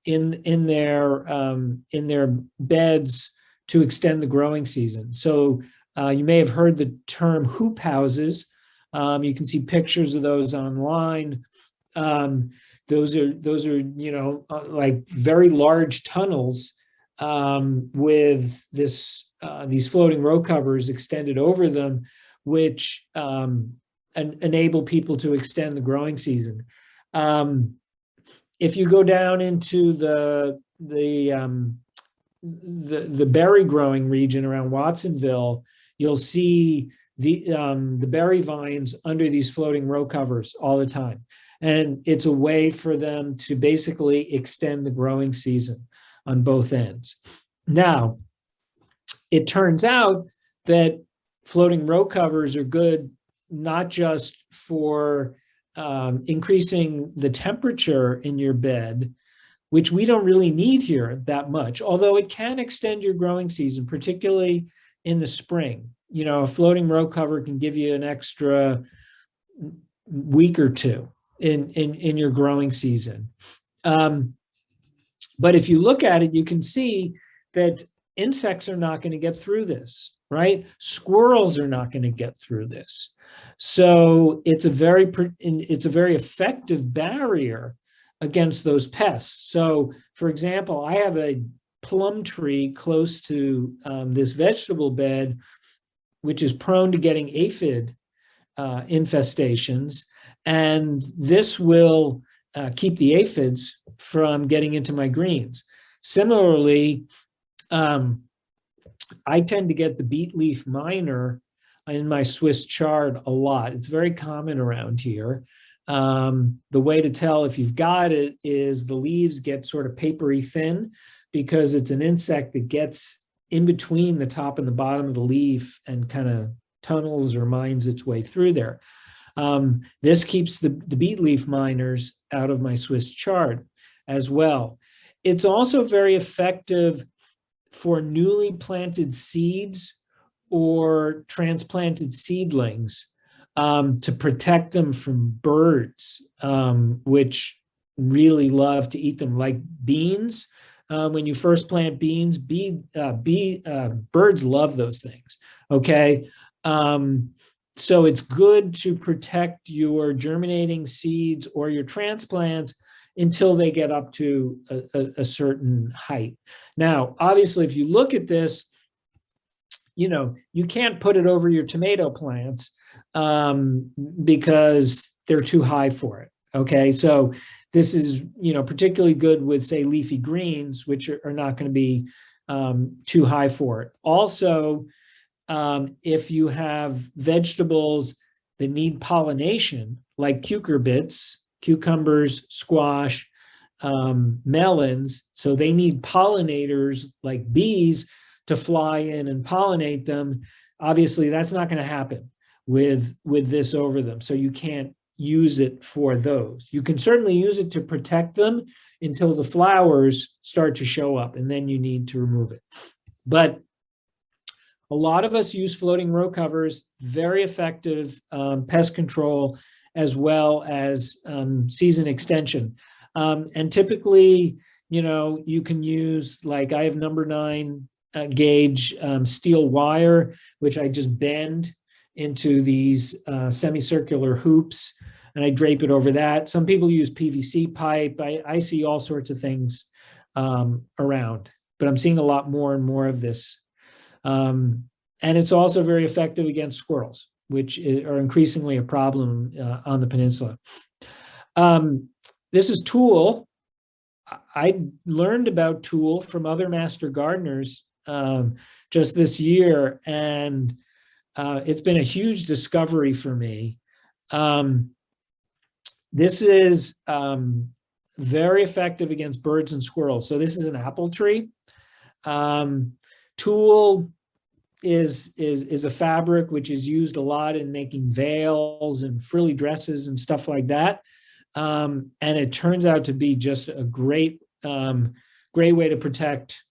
in their beds to extend the growing season. So you may have heard the term hoop houses. You can see pictures of those online. Those are like very large tunnels with these floating row covers extended over them, which enable people to extend the growing season. If you go down into the berry growing region around Watsonville, you'll see the berry vines under these floating row covers all the time. And it's a way for them to basically extend the growing season on both ends. Now, it turns out that floating row covers are good not just for increasing the temperature in your bed, which we don't really need here that much, although it can extend your growing season, particularly in the spring. You know, a floating row cover can give you an extra week or two in your growing season. But if you look at it, you can see that insects are not going to get through this, right? Squirrels are not going to get through this. So it's a very effective barrier against those pests. So, for example, I have a plum tree close to this vegetable bed, which is prone to getting aphid infestations, and this will keep the aphids from getting into my greens. Similarly, I tend to get the beet leaf miner in my Swiss chard a lot. It's very common around here. The way to tell if you've got it is the leaves get sort of papery thin because it's an insect that gets in between the top and the bottom of the leaf and kind of tunnels or mines its way through there. This keeps the beet leaf miners out of my Swiss chard as well. It's also very effective for newly planted seeds or transplanted seedlings to protect them from birds, which really love to eat them, like beans. When you first plant beans, birds love those things, okay? So it's good to protect your germinating seeds or your transplants until they get up to a certain height. Now, obviously, if you look at this, you know, you can't put it over your tomato plants because they're too high for it. Okay, so this is, you know, particularly good with, say, leafy greens, which are not going to be too high for it. Also, if you have vegetables that need pollination, like cucurbits, cucumbers, squash, melons, so they need pollinators like bees to fly in and pollinate them. Obviously, that's not going to happen with this over them. So you can't use it for those. You can certainly use it to protect them until the flowers start to show up, and then you need to remove it. But a lot of us use floating row covers, very effective pest control, as well as season extension. And typically, you know, you can use, like, I have number 9 gauge steel wire, which I just bend into these semicircular hoops, and I drape it over that. Some people use PVC pipe. I see all sorts of things around, but I'm seeing a lot more and more of this. And it's also very effective against squirrels, which are increasingly a problem on the peninsula. This is Tulle. I learned about Tulle from other master gardeners just this year, and it's been a huge discovery for me. This is very effective against birds and squirrels. So this is an apple tree. Tulle is a fabric which is used a lot in making veils and frilly dresses and stuff like that. And it turns out to be just a great way to protect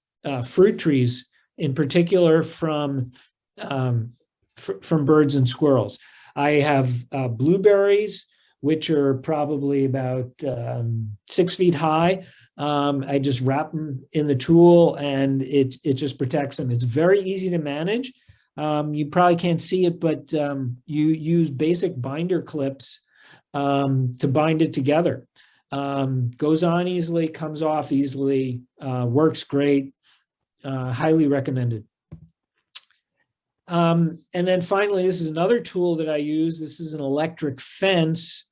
fruit trees, in particular from birds and squirrels. I have blueberries, which are probably about 6 feet high. I just wrap them in the tool and it just protects them. It's very easy to manage. You probably can't see it, but you use basic binder clips to bind it together. Goes on easily, comes off easily, works great, highly recommended. And then finally, this is another tool that I use. This is an electric fence.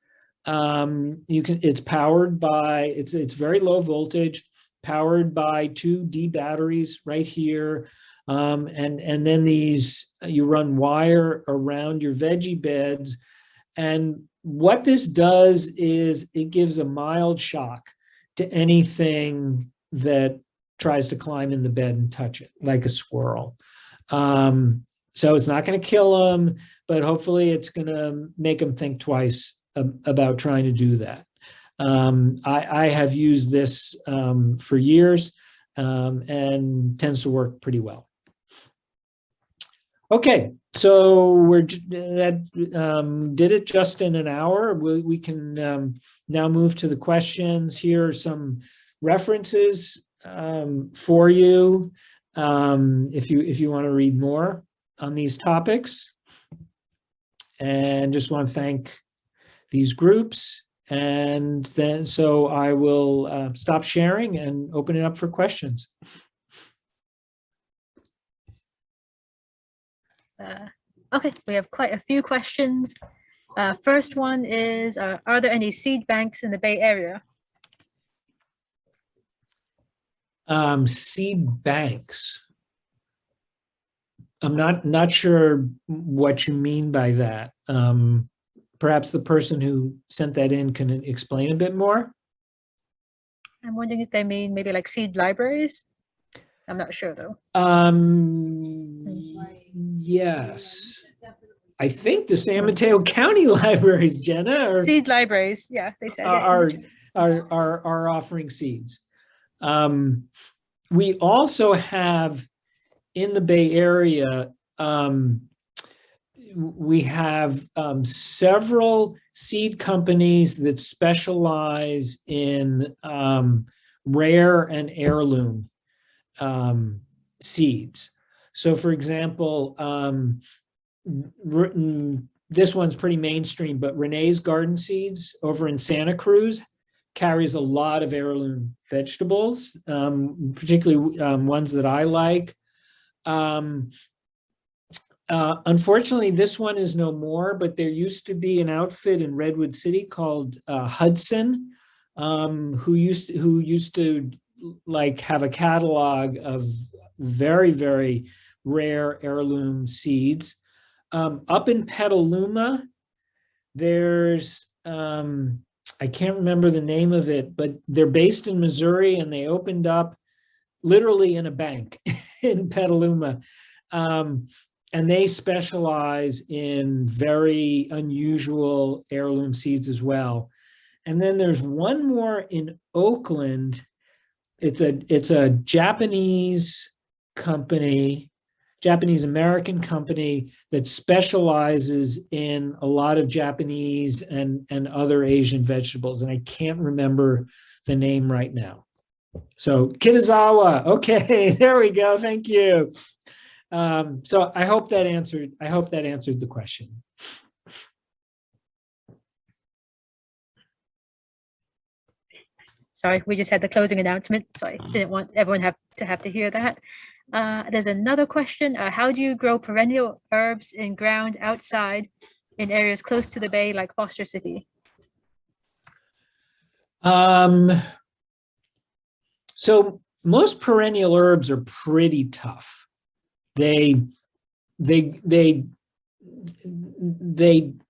It's powered by, it's very low voltage, powered by 2 D batteries right here. And then you run wire around your veggie beds. And what this does is it gives a mild shock to anything that tries to climb in the bed and touch it, like a squirrel. So it's not going to kill them, but hopefully it's going to make them think twice about trying to do that. I have used this for years and tends to work pretty well. Okay, so did it just in an hour. We can now move to the questions. Here are some references for you if you want to read more on these topics. And just want to thank these groups. And then, so I will stop sharing and open it up for questions. Okay, we have quite a few questions. First one is, are there any seed banks in the Bay Area? Seed banks. I'm not sure what you mean by that. Perhaps the person who sent that in can explain a bit more. I'm wondering if they mean maybe like seed libraries. I'm not sure though. Yes. I think the San Mateo County libraries, Jenna, seed libraries. Yeah, they said are offering seeds. We also have in the Bay Area, we have several seed companies that specialize in rare and heirloom seeds. So for example, this one's pretty mainstream, but Renee's Garden Seeds over in Santa Cruz carries a lot of heirloom vegetables, particularly ones that I like. Unfortunately, this one is no more, but there used to be an outfit in Redwood City called Hudson, who used to like have a catalog of very, very rare heirloom seeds. Up in Petaluma, there's, I can't remember the name of it, but they're based in Missouri and they opened up literally in a bank in Petaluma. And they specialize in very unusual heirloom seeds as well. And then there's one more in Oakland. It's a Japanese company, Japanese American company that specializes in a lot of Japanese and other Asian vegetables. And I can't remember the name right now. So Kitazawa, okay, there we go. Thank you. So I hope that answered the question. Sorry, we just had the closing announcement, so I didn't want everyone to have to hear that. There's another question. How do you grow perennial herbs in ground outside in areas close to the bay like Foster City? So most perennial herbs are pretty tough. They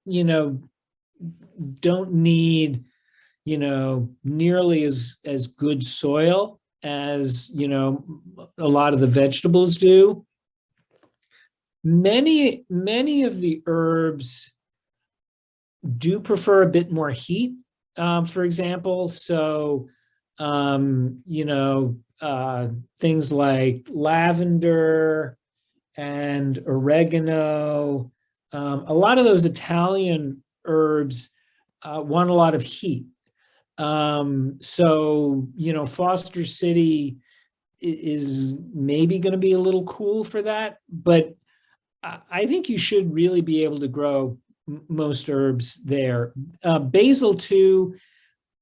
you know, don't need, you know, nearly as good soil as, you know, a lot of the vegetables do. Many of the herbs do prefer a bit more heat, for example. So, things like lavender and oregano, a lot of those Italian herbs want a lot of heat. So, Foster City is maybe going to be a little cool for that, but I think you should really be able to grow most herbs there. Basil too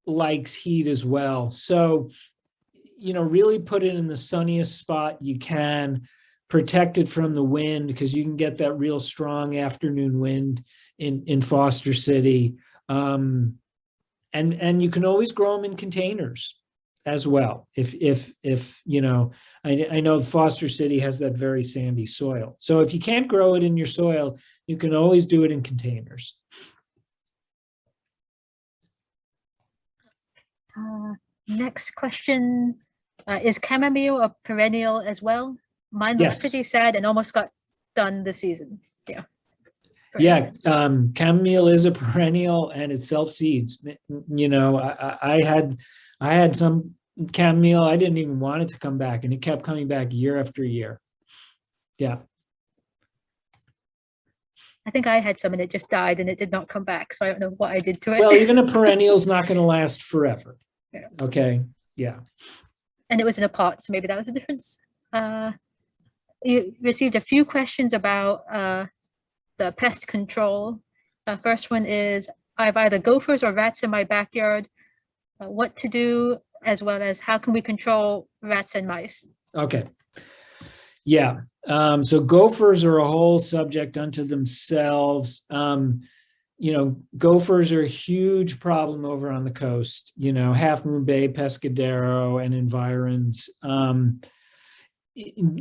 likes heat as well. So, really put it in the sunniest spot you can, protect it from the wind, because you can get that real strong afternoon wind in Foster City. And you can always grow them in containers as well. I know Foster City has that very sandy soil. So if you can't grow it in your soil, you can always do it in containers. Next question, is chamomile a perennial as well? Mine looks Yes. pretty sad and almost got done this season. Yeah. Yeah, chamomile is a perennial and it self-seeds. I had some chamomile, I didn't even want it to come back, and it kept coming back year after year. Yeah. I think I had some and it just died and it did not come back. So I don't know what I did to it. Well, even a perennial is not going to last forever. Yeah. Okay. Yeah. And it was in a pot, so maybe that was a difference. You received a few questions about the pest control. First one is, I have either gophers or rats in my backyard. What to do, as well as how can we control rats and mice? Okay. Yeah. So gophers are a whole subject unto themselves. Gophers are a huge problem over on the coast, Half Moon Bay, Pescadero, and environs.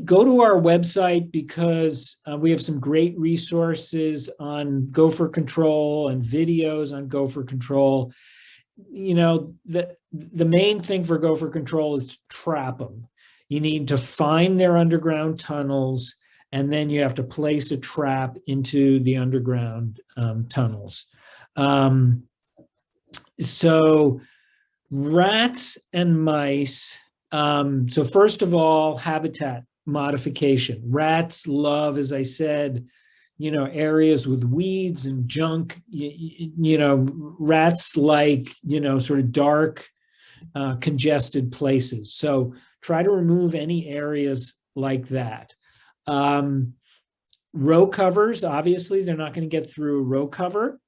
Go to our website, because we have some great resources on gopher control and videos on gopher control. The main thing for gopher control is to trap them. You need to find their underground tunnels, and then you have to place a trap into the underground tunnels. So rats and mice. So first of all, habitat modification. Rats love, as I said, areas with weeds and junk. Rats like, sort of dark, congested places. So try to remove any areas like that. Row covers, obviously, they're not going to get through a row cover.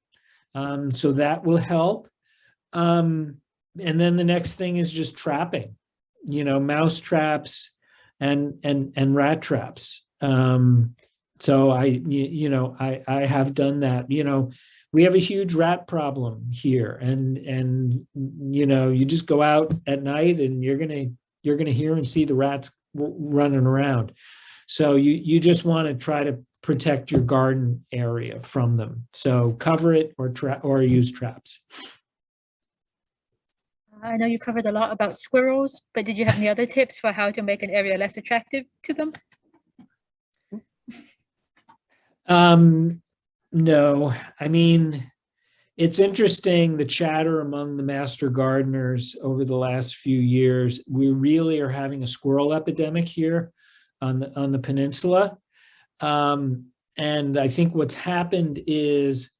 So that will help. And then the next thing is just trapping, mouse traps and rat traps. So I have done that. We have a huge rat problem here, and you just go out at night and you're gonna hear and see the rats running around. So you just want to try to protect your garden area from them. So cover it or use traps. I know you covered a lot about squirrels, but did you have any other tips for how to make an area less attractive to them? No, I mean, it's interesting, the chatter among the master gardeners over the last few years. We really are having a squirrel epidemic here on the peninsula. And I think what's happened is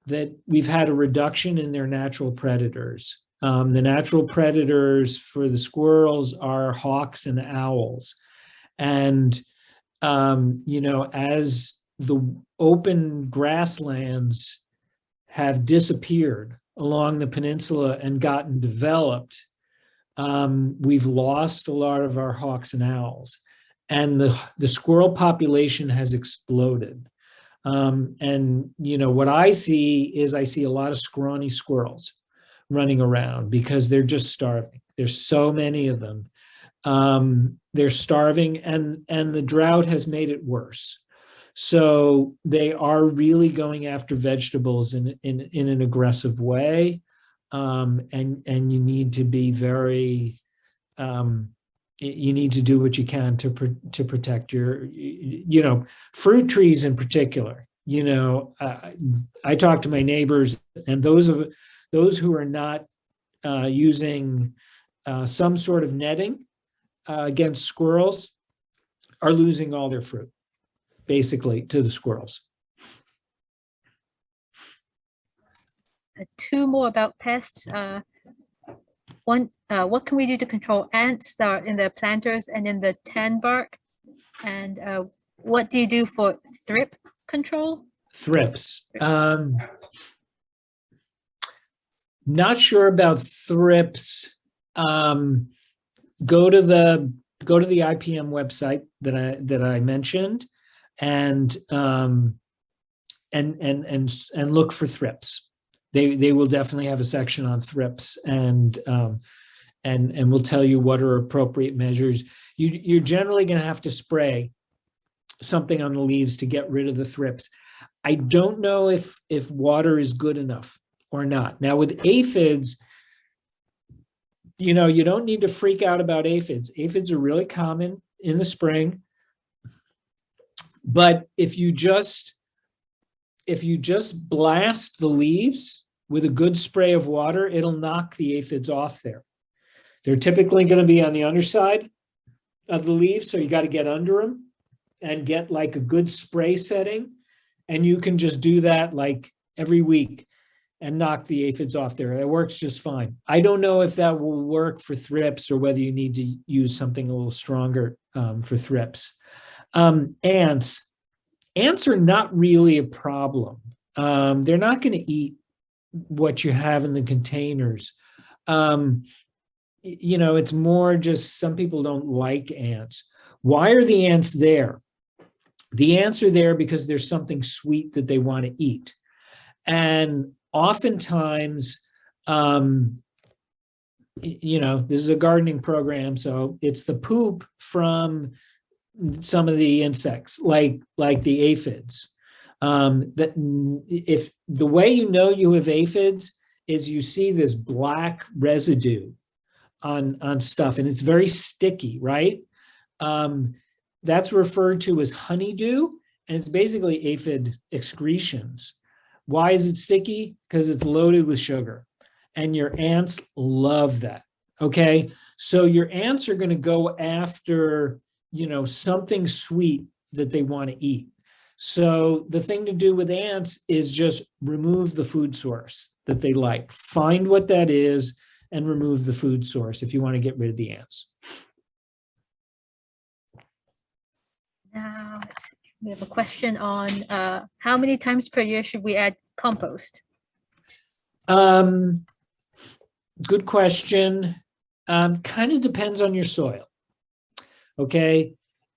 that we've had a reduction in their natural predators. The natural predators for the squirrels are hawks and owls. And, as the open grasslands have disappeared along the peninsula and gotten developed, we've lost a lot of our hawks and owls. And the squirrel population has exploded. And, what I see a lot of scrawny squirrels running around because they're just starving. There's so many of them. They're starving, and the drought has made it worse. So they are really going after vegetables in an aggressive way. And you need to be very you need to do what you can to protect your, fruit trees in particular. I talk to my neighbors, and those who are not using some sort of netting against squirrels are losing all their fruit, basically, to the squirrels. Two more about pests. One, what can we do to control ants that are in the planters and in the tan bark? And what do you do for thrip control? Thrips. Not sure about thrips. Go to the IPM website that I mentioned, and look for thrips. They will definitely have a section on thrips, and will tell you what are appropriate measures. You're generally going to have to spray something on the leaves to get rid of the thrips. I don't know if water is good enough or not. Now with aphids, you don't need to freak out about aphids. Aphids are really common in the spring, but if you just blast the leaves with a good spray of water, it'll knock the aphids off there. They're typically going to be on the underside of the leaves, so you got to get under them and get like a good spray setting, and you can just do that like every week and knock the aphids off there. It works just fine. I don't know if that will work for thrips or whether you need to use something a little stronger for thrips. Ants are not really a problem. They're not going to eat what you have in the containers. It's more just some people don't like ants. Why are the ants there? The ants are there because there's something sweet that they want to eat. And oftentimes, this is a gardening program, so it's the poop from some of the insects, like the aphids. That if the way you have aphids is you see this black residue on stuff, and it's very sticky, right? That's referred to as honeydew, and it's basically aphid excretions. Why is it sticky? Because it's loaded with sugar, and your ants love that. Okay, so your ants are going to go after something sweet that they want to eat. So the thing to do with ants is just remove the food source that they like. Find what that is and remove the food source if you want to get rid of the ants. Now, we have a question on how many times per year should we add compost? Good question. Kind of depends on your soil. Okay.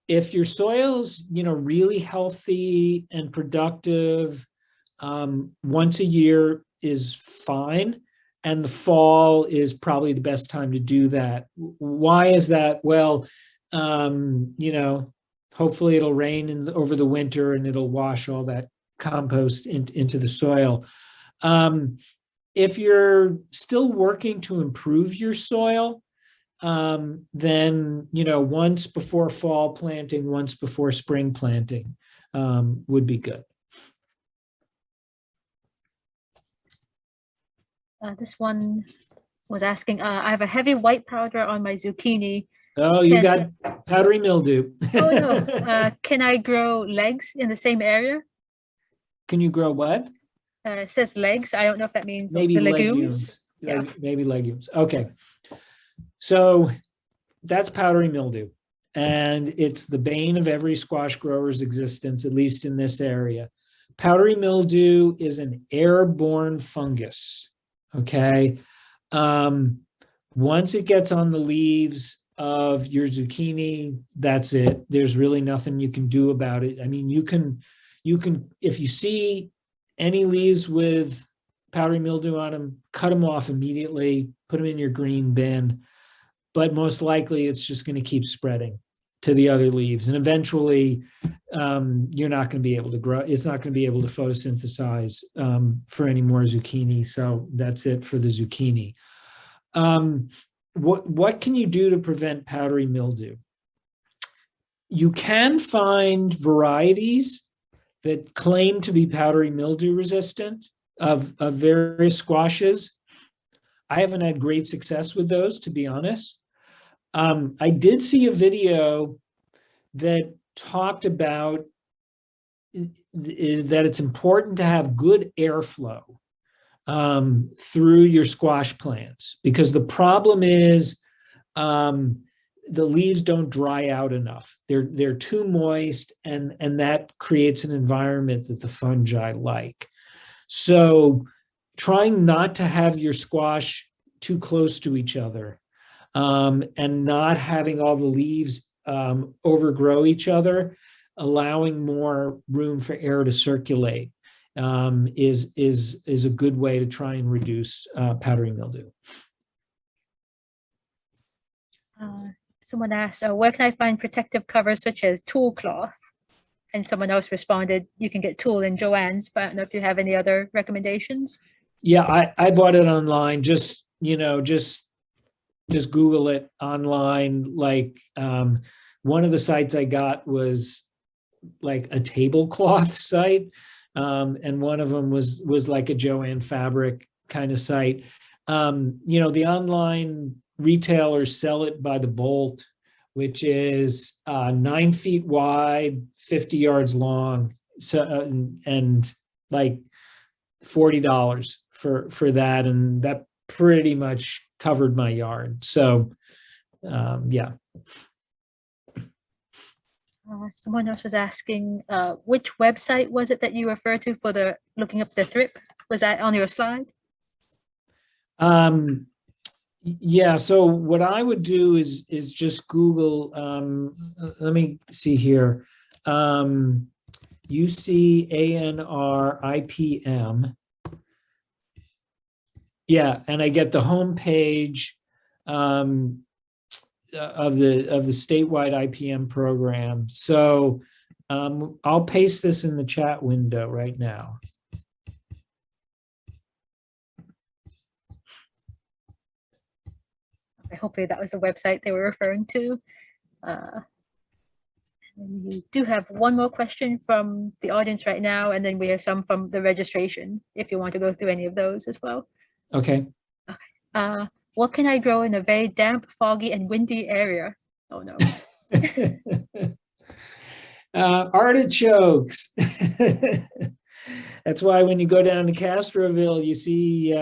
If your soil's, really healthy and productive, once a year is fine. And the fall is probably the best time to do that. Why is that? Well, hopefully it'll rain over the winter and it'll wash all that compost into the soil. If you're still working to improve your soil, then, once before fall planting, once before spring planting would be good. This one was asking, I have a heavy white powder on my zucchini. Oh, you got powdery mildew. Oh, no. Can I grow legs in the same area? Can you grow what? It says legs. I don't know if that means maybe the legumes. Yeah. Maybe legumes. Okay. So that's powdery mildew. And it's the bane of every squash grower's existence, at least in this area. Powdery mildew is an airborne fungus. Okay. Once it gets on the leaves of your zucchini, that's it. There's really nothing you can do about it. I mean, you can, if you see any leaves with powdery mildew on them, cut them off immediately, put them in your green bin. But most likely it's just going to keep spreading to the other leaves. And eventually you're not going to be able to grow. It's not going to be able to photosynthesize for any more zucchini. So that's it for the zucchini. what can you do to prevent powdery mildew? You can find varieties that claim to be powdery mildew resistant of various squashes. I haven't had great success with those, to be honest. I did see a video that talked about that it's important to have good airflow through your squash plants, because the problem is the leaves don't dry out enough. They're too moist, and that creates an environment that the fungi like. So trying not to have your squash too close to each other, and not having all the leaves overgrow each other, allowing more room for air to circulate, is a good way to try and reduce powdery mildew. Someone asked, where can I find protective covers such as tool cloth? And someone else responded, you can get Tool in Joann's, but I don't know if you have any other recommendations. Yeah, I bought it online. Just Google it online. Like one of the sites I got was like a tablecloth site, and one of them was like a Joann fabric kind of site. The online retailers sell it by the bolt, which is 9 feet wide, 50 yards long, so and like $40 for that, and that pretty much covered my yard. So yeah. Someone else was asking, which website was it that you referred to for the looking up the thrip? Was that on your slide? Yeah, so what I would do is just Google, let me see here, UCANRIPM. Yeah, and I get the homepage of the statewide IPM program. So I'll paste this in the chat window right now. Hopefully that was the website they were referring to. And we do have one more question from the audience right now, and then we have some from the registration, if you want to go through any of those as well. Okay. What can I grow in a very damp, foggy, and windy area? Oh no. Artichokes. That's why when you go down to Castroville, you see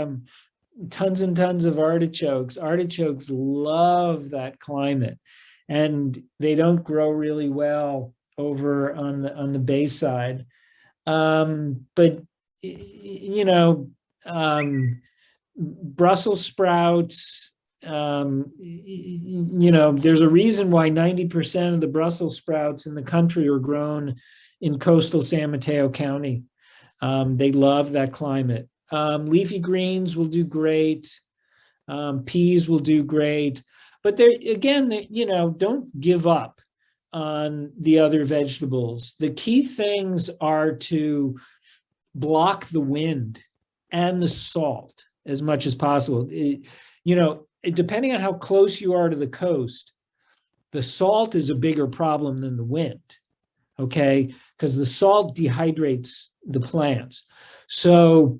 tons and tons of artichokes. Artichokes love that climate, and they don't grow really well over on the bay side. But Brussels sprouts, there's a reason why 90% of the Brussels sprouts in the country are grown in coastal San Mateo County. They love that climate. Leafy greens will do great. Peas will do great. But don't give up on the other vegetables. The key things are to block the wind and the salt as much as possible. Depending on how close you are to the coast, the salt is a bigger problem than the wind, okay? Because the salt dehydrates the plants. So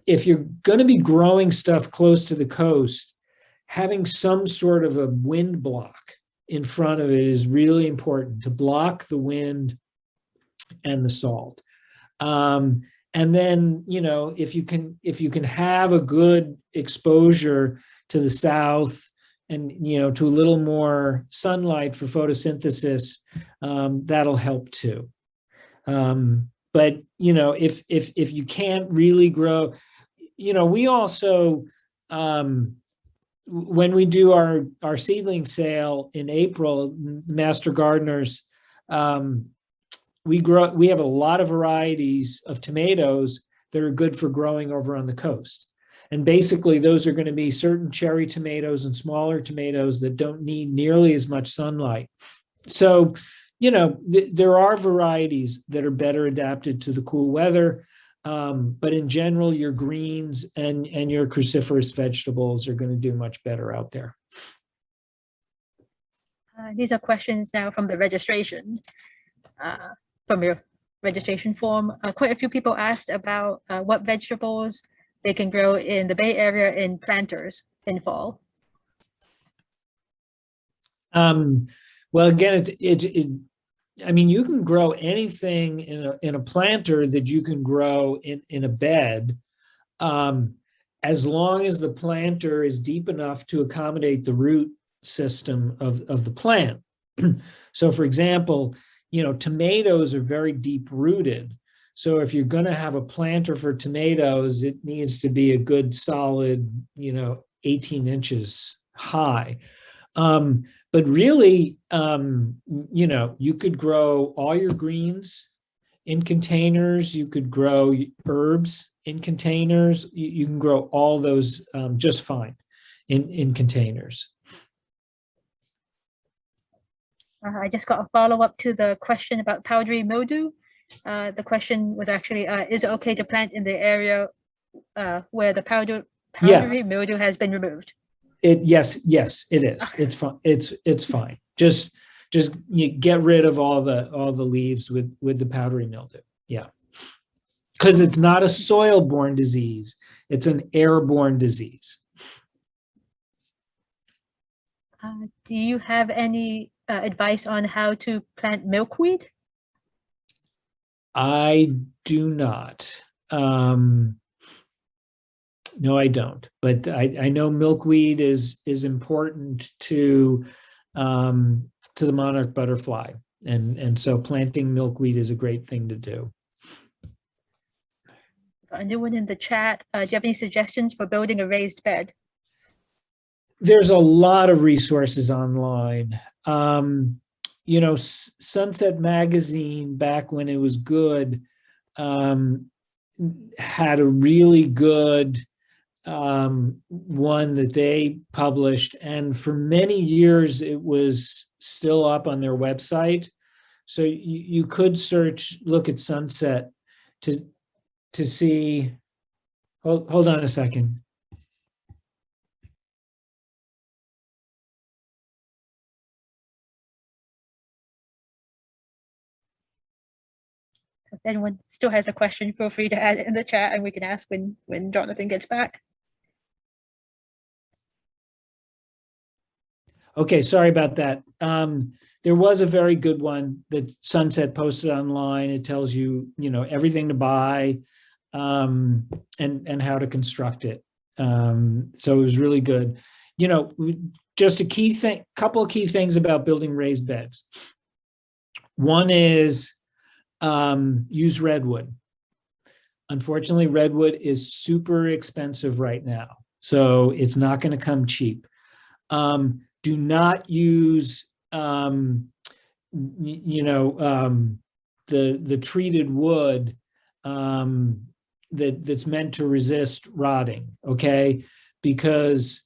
if you're going to be growing stuff close to the coast, having some sort of a wind block in front of it is really important to block the wind and the salt. And then, if you can have a good exposure to the south and, to a little more sunlight for photosynthesis, that'll help too. But, if you can't really grow, we also, when we do our seedling sale in April, Master Gardeners, we have a lot of varieties of tomatoes that are good for growing over on the coast. And basically those are going to be certain cherry tomatoes and smaller tomatoes that don't need nearly as much sunlight. So, there are varieties that are better adapted to the cool weather. But in general, your greens and your cruciferous vegetables are going to do much better out there. These are questions now from the registration, from your registration form. Quite a few people asked about what vegetables they can grow in the Bay Area in planters in fall. Well, again, I mean, you can grow anything in a planter that you can grow in a bed, as long as the planter is deep enough to accommodate the root system of the plant. So, for example, tomatoes are very deep rooted. So if you're going to have a planter for tomatoes, it needs to be a good solid, 18 inches high. But really, you could grow all your greens in containers. You could grow herbs in containers. You can grow all those just fine in containers. I just got a follow-up to the question about powdery mildew. The question was actually, is it okay to plant in the area where the powdery mildew has been removed? Yes, it is. It's fine. It's fine. Just you get rid of all the leaves with the powdery mildew. Yeah, because it's not a soil-borne disease; it's an airborne disease. Do you have any advice on how to plant milkweed? I do not. No, I don't. But I know milkweed is important to the monarch butterfly, and so planting milkweed is a great thing to do. A new one in the chat. Do you have any suggestions for building a raised bed? There's a lot of resources online. Sunset Magazine, back when it was good, had a really good one that they published, and for many years it was still up on their website. So you could look at Sunset to see. Hold on a second. If anyone still has a question, feel free to add it in the chat and we can ask when Jonathan gets back. Okay, sorry about that. There was a very good one that Sunset posted online. It tells you, everything to buy and how to construct it. So it was really good. Just couple of key things about building raised beds. One is use redwood. Unfortunately, redwood is super expensive right now, so it's not going to come cheap. Do not use the treated wood that's meant to resist rotting, okay? Because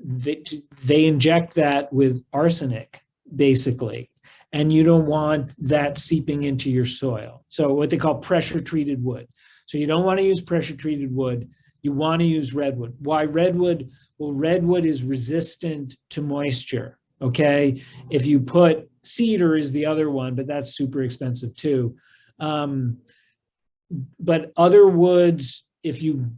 they inject that with arsenic, basically, and you don't want that seeping into your soil. So what they call pressure treated wood. So you don't want to use pressure treated wood. You want to use redwood. Why redwood? Well, redwood is resistant to moisture, okay? If you put cedar is the other one, but that's super expensive too. But other woods, if you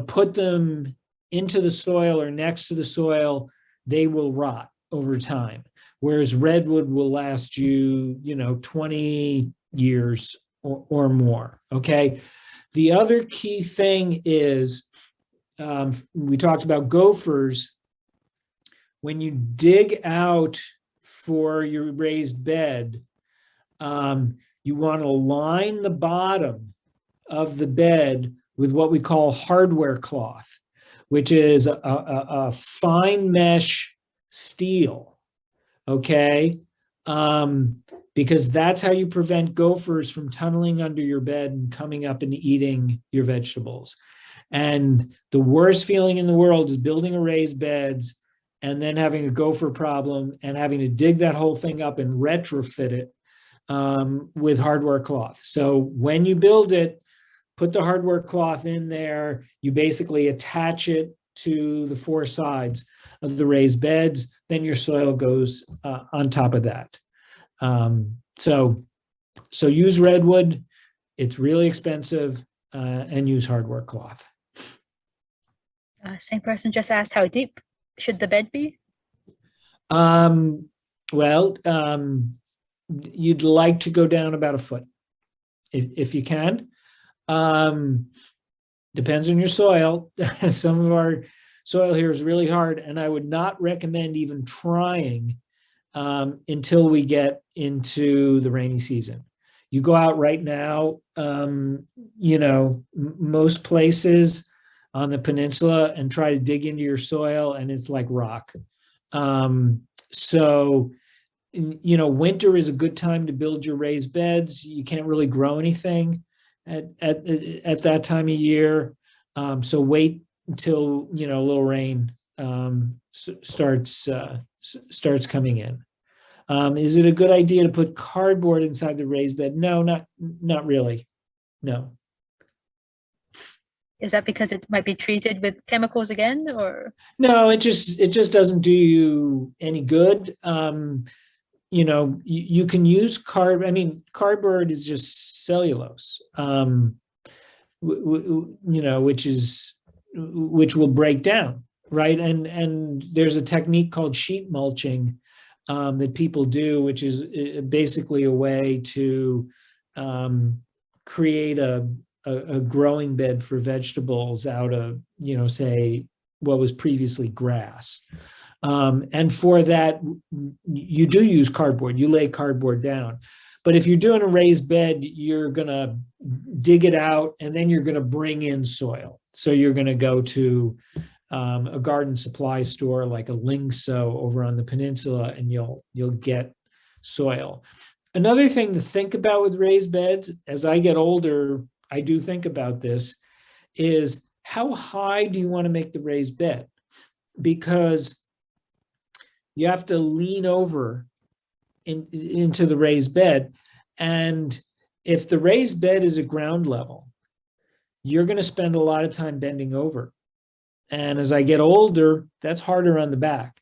put them into the soil or next to the soil, they will rot over time. Whereas redwood will last you, 20 years or more, okay? The other key thing is, we talked about gophers. When you dig out for your raised bed, you want to line the bottom of the bed with what we call hardware cloth, which is a fine mesh steel, okay? Because that's how you prevent gophers from tunneling under your bed and coming up and eating your vegetables. And the worst feeling in the world is building a raised beds and then having a gopher problem and having to dig that whole thing up and retrofit it with hardware cloth. So when you build it, put the hardware cloth in there, you basically attach it to the four sides of the raised beds. Then your soil goes on top of that. So use redwood. It's really expensive, and use hardware cloth. Same person just asked, how deep should the bed be? Well, you'd like to go down about a foot if you can. Depends on your soil. Some of our soil here is really hard, and I would not recommend even trying until we get into the rainy season. You go out right now, most places on the peninsula and try to dig into your soil, and it's like rock. Winter is a good time to build your raised beds. You can't really grow anything at that time of year. So wait until, a little rain starts coming in. Is it a good idea to put cardboard inside the raised bed? No, not really. No. Is that because it might be treated with chemicals again, or? No, it just doesn't do you any good. You can use cardboard is just cellulose, which will break down, right? And there's a technique called sheet mulching that people do, which is basically a way to create a growing bed for vegetables out of, say, what was previously grass. And for that, you do use cardboard. You lay cardboard down. But if you're doing a raised bed, you're going to dig it out, and then you're going to bring in soil. So you're going to go to a garden supply store like a Lingso over on the peninsula, and you'll get soil. Another thing to think about with raised beds, as I get older, I do think about this, is how high do you want to make the raised bed? Because you have to lean over into the raised bed. And if the raised bed is at ground level, you're going to spend a lot of time bending over. And as I get older, that's harder on the back.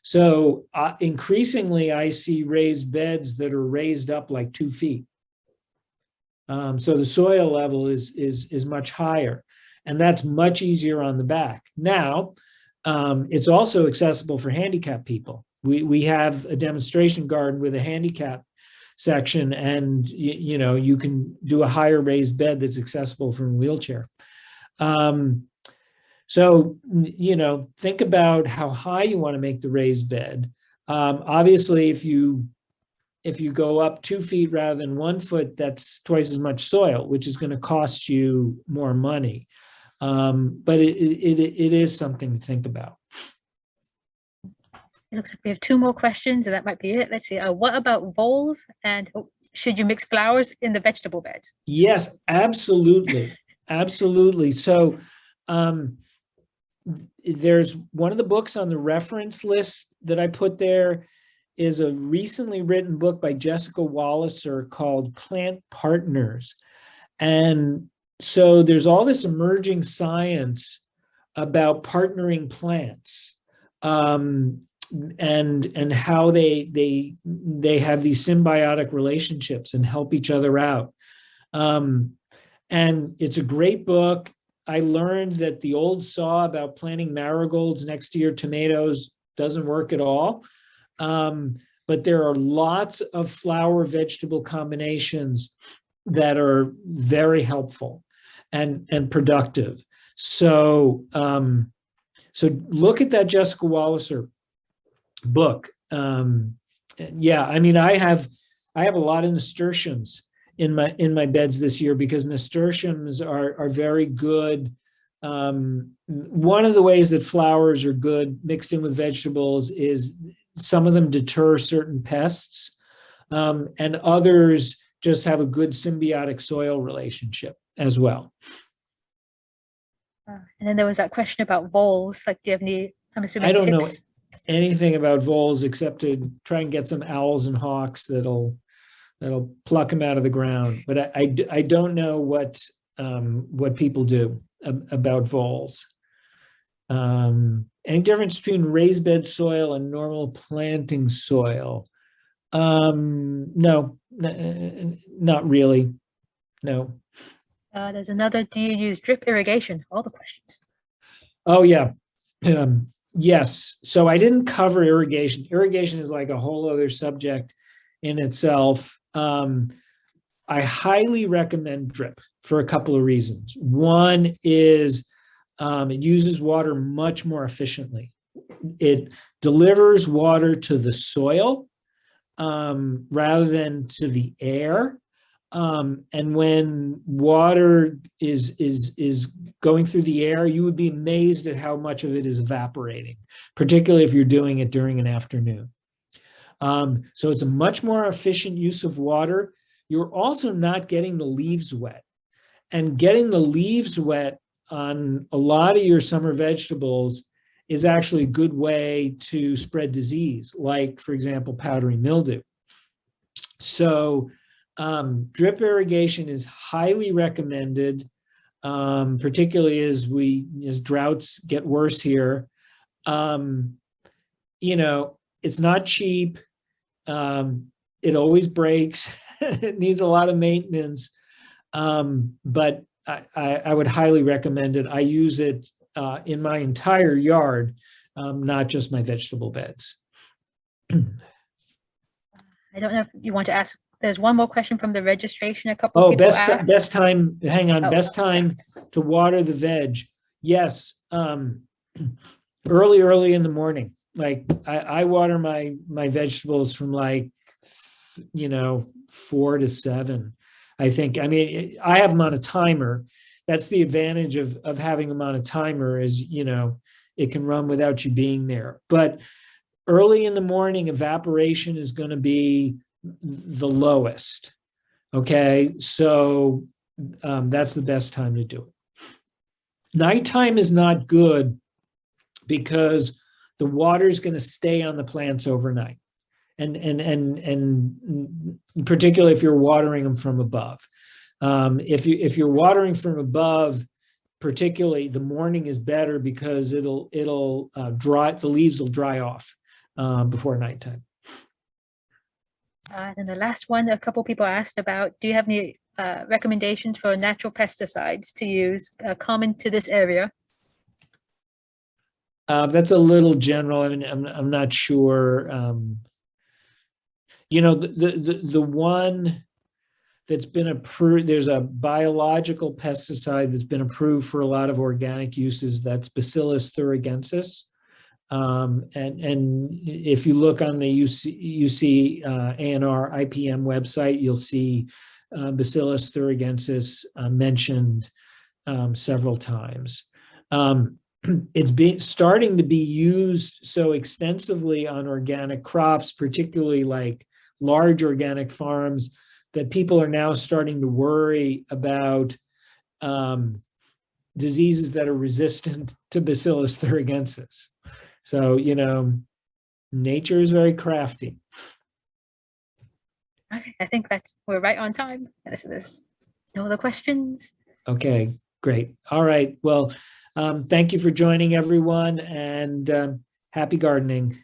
So increasingly, I see raised beds that are raised up like 2 feet. So the soil level is much higher, and that's much easier on the back. Now, it's also accessible for handicapped people. We have a demonstration garden with a handicap section, and you can do a higher raised bed that's accessible from a wheelchair. So think about how high you want to make the raised bed. Obviously, if you go up 2 feet rather than 1 foot, that's twice as much soil, which is going to cost you more money. But it is something to think about. It looks like we have 2 more questions, and that might be it. Let's see. What about voles, and should you mix flowers in the vegetable beds? Yes, absolutely. Absolutely. So there's one of the books on the reference list that I put there is a recently written book by Jessica Walliser called Plant Partners. And so there's all this emerging science about partnering plants, and how they have these symbiotic relationships and help each other out. And it's a great book. I learned that the old saw about planting marigolds next to your tomatoes doesn't work at all. But there are lots of flower vegetable combinations that are very helpful and productive. So look at that Jessica Walliser book. Yeah, I mean, I have a lot of nasturtiums in my beds this year because nasturtiums are very good. One of the ways that flowers are good mixed in with vegetables is some of them deter certain pests, and others just have a good symbiotic soil relationship as well. And then there was that question about voles. Like, do you have any, I'm assuming, I don't tips? know anything about voles except to try and get some owls and hawks that'll pluck them out of the ground. But I don't know what people do about voles. Any difference between raised bed soil and normal planting soil? No, not really. No. There's another, do you use drip irrigation? All the questions. Oh, yeah. Yes. So I didn't cover irrigation. Irrigation is like a whole other subject in itself. I highly recommend drip for a couple of reasons. One is it uses water much more efficiently. It delivers water to the soil rather than to the air. And when water is going through the air, you would be amazed at how much of it is evaporating, particularly if you're doing it during an afternoon. So it's a much more efficient use of water. You're also not getting the leaves wet. And getting the leaves wet on a lot of your summer vegetables is actually a good way to spread disease, like, for example, powdery mildew. So drip irrigation is highly recommended, particularly as droughts get worse here. It's not cheap. It always breaks. It needs a lot of maintenance. But I would highly recommend it. I use it in my entire yard, not just my vegetable beds. I don't know if you want to ask. There's one more question from the registration. A couple people asked. Best time. Hang on. Best time to water the veg. Yes, early in the morning. Like I water my vegetables from 4 to 7. I think. I mean, I have them on a timer. That's the advantage of having them on a timer is, it can run without you being there. But early in the morning, evaporation is going to be the lowest. Okay, so that's the best time to do it. Nighttime is not good because the water is going to stay on the plants overnight, and particularly if you're watering them from above. If you're watering from above, particularly the morning is better because it'll dry. The leaves will dry off before nighttime. And the last one, a couple people asked about, do you have any recommendations for natural pesticides to use common to this area? That's a little general. I mean, I'm not sure. The one that's been approved, there's a biological pesticide that's been approved for a lot of organic uses. That's Bacillus thuringiensis. And if you look on the UC ANR IPM website, you'll see Bacillus thuringiensis mentioned several times. It's starting to be used so extensively on organic crops, particularly like large organic farms, that people are now starting to worry about diseases that are resistant to Bacillus thuringiensis. So, nature is very crafty. Okay, I think we're right on time. There's no other questions. Okay, great. All right. Well, thank you for joining, everyone, and happy gardening.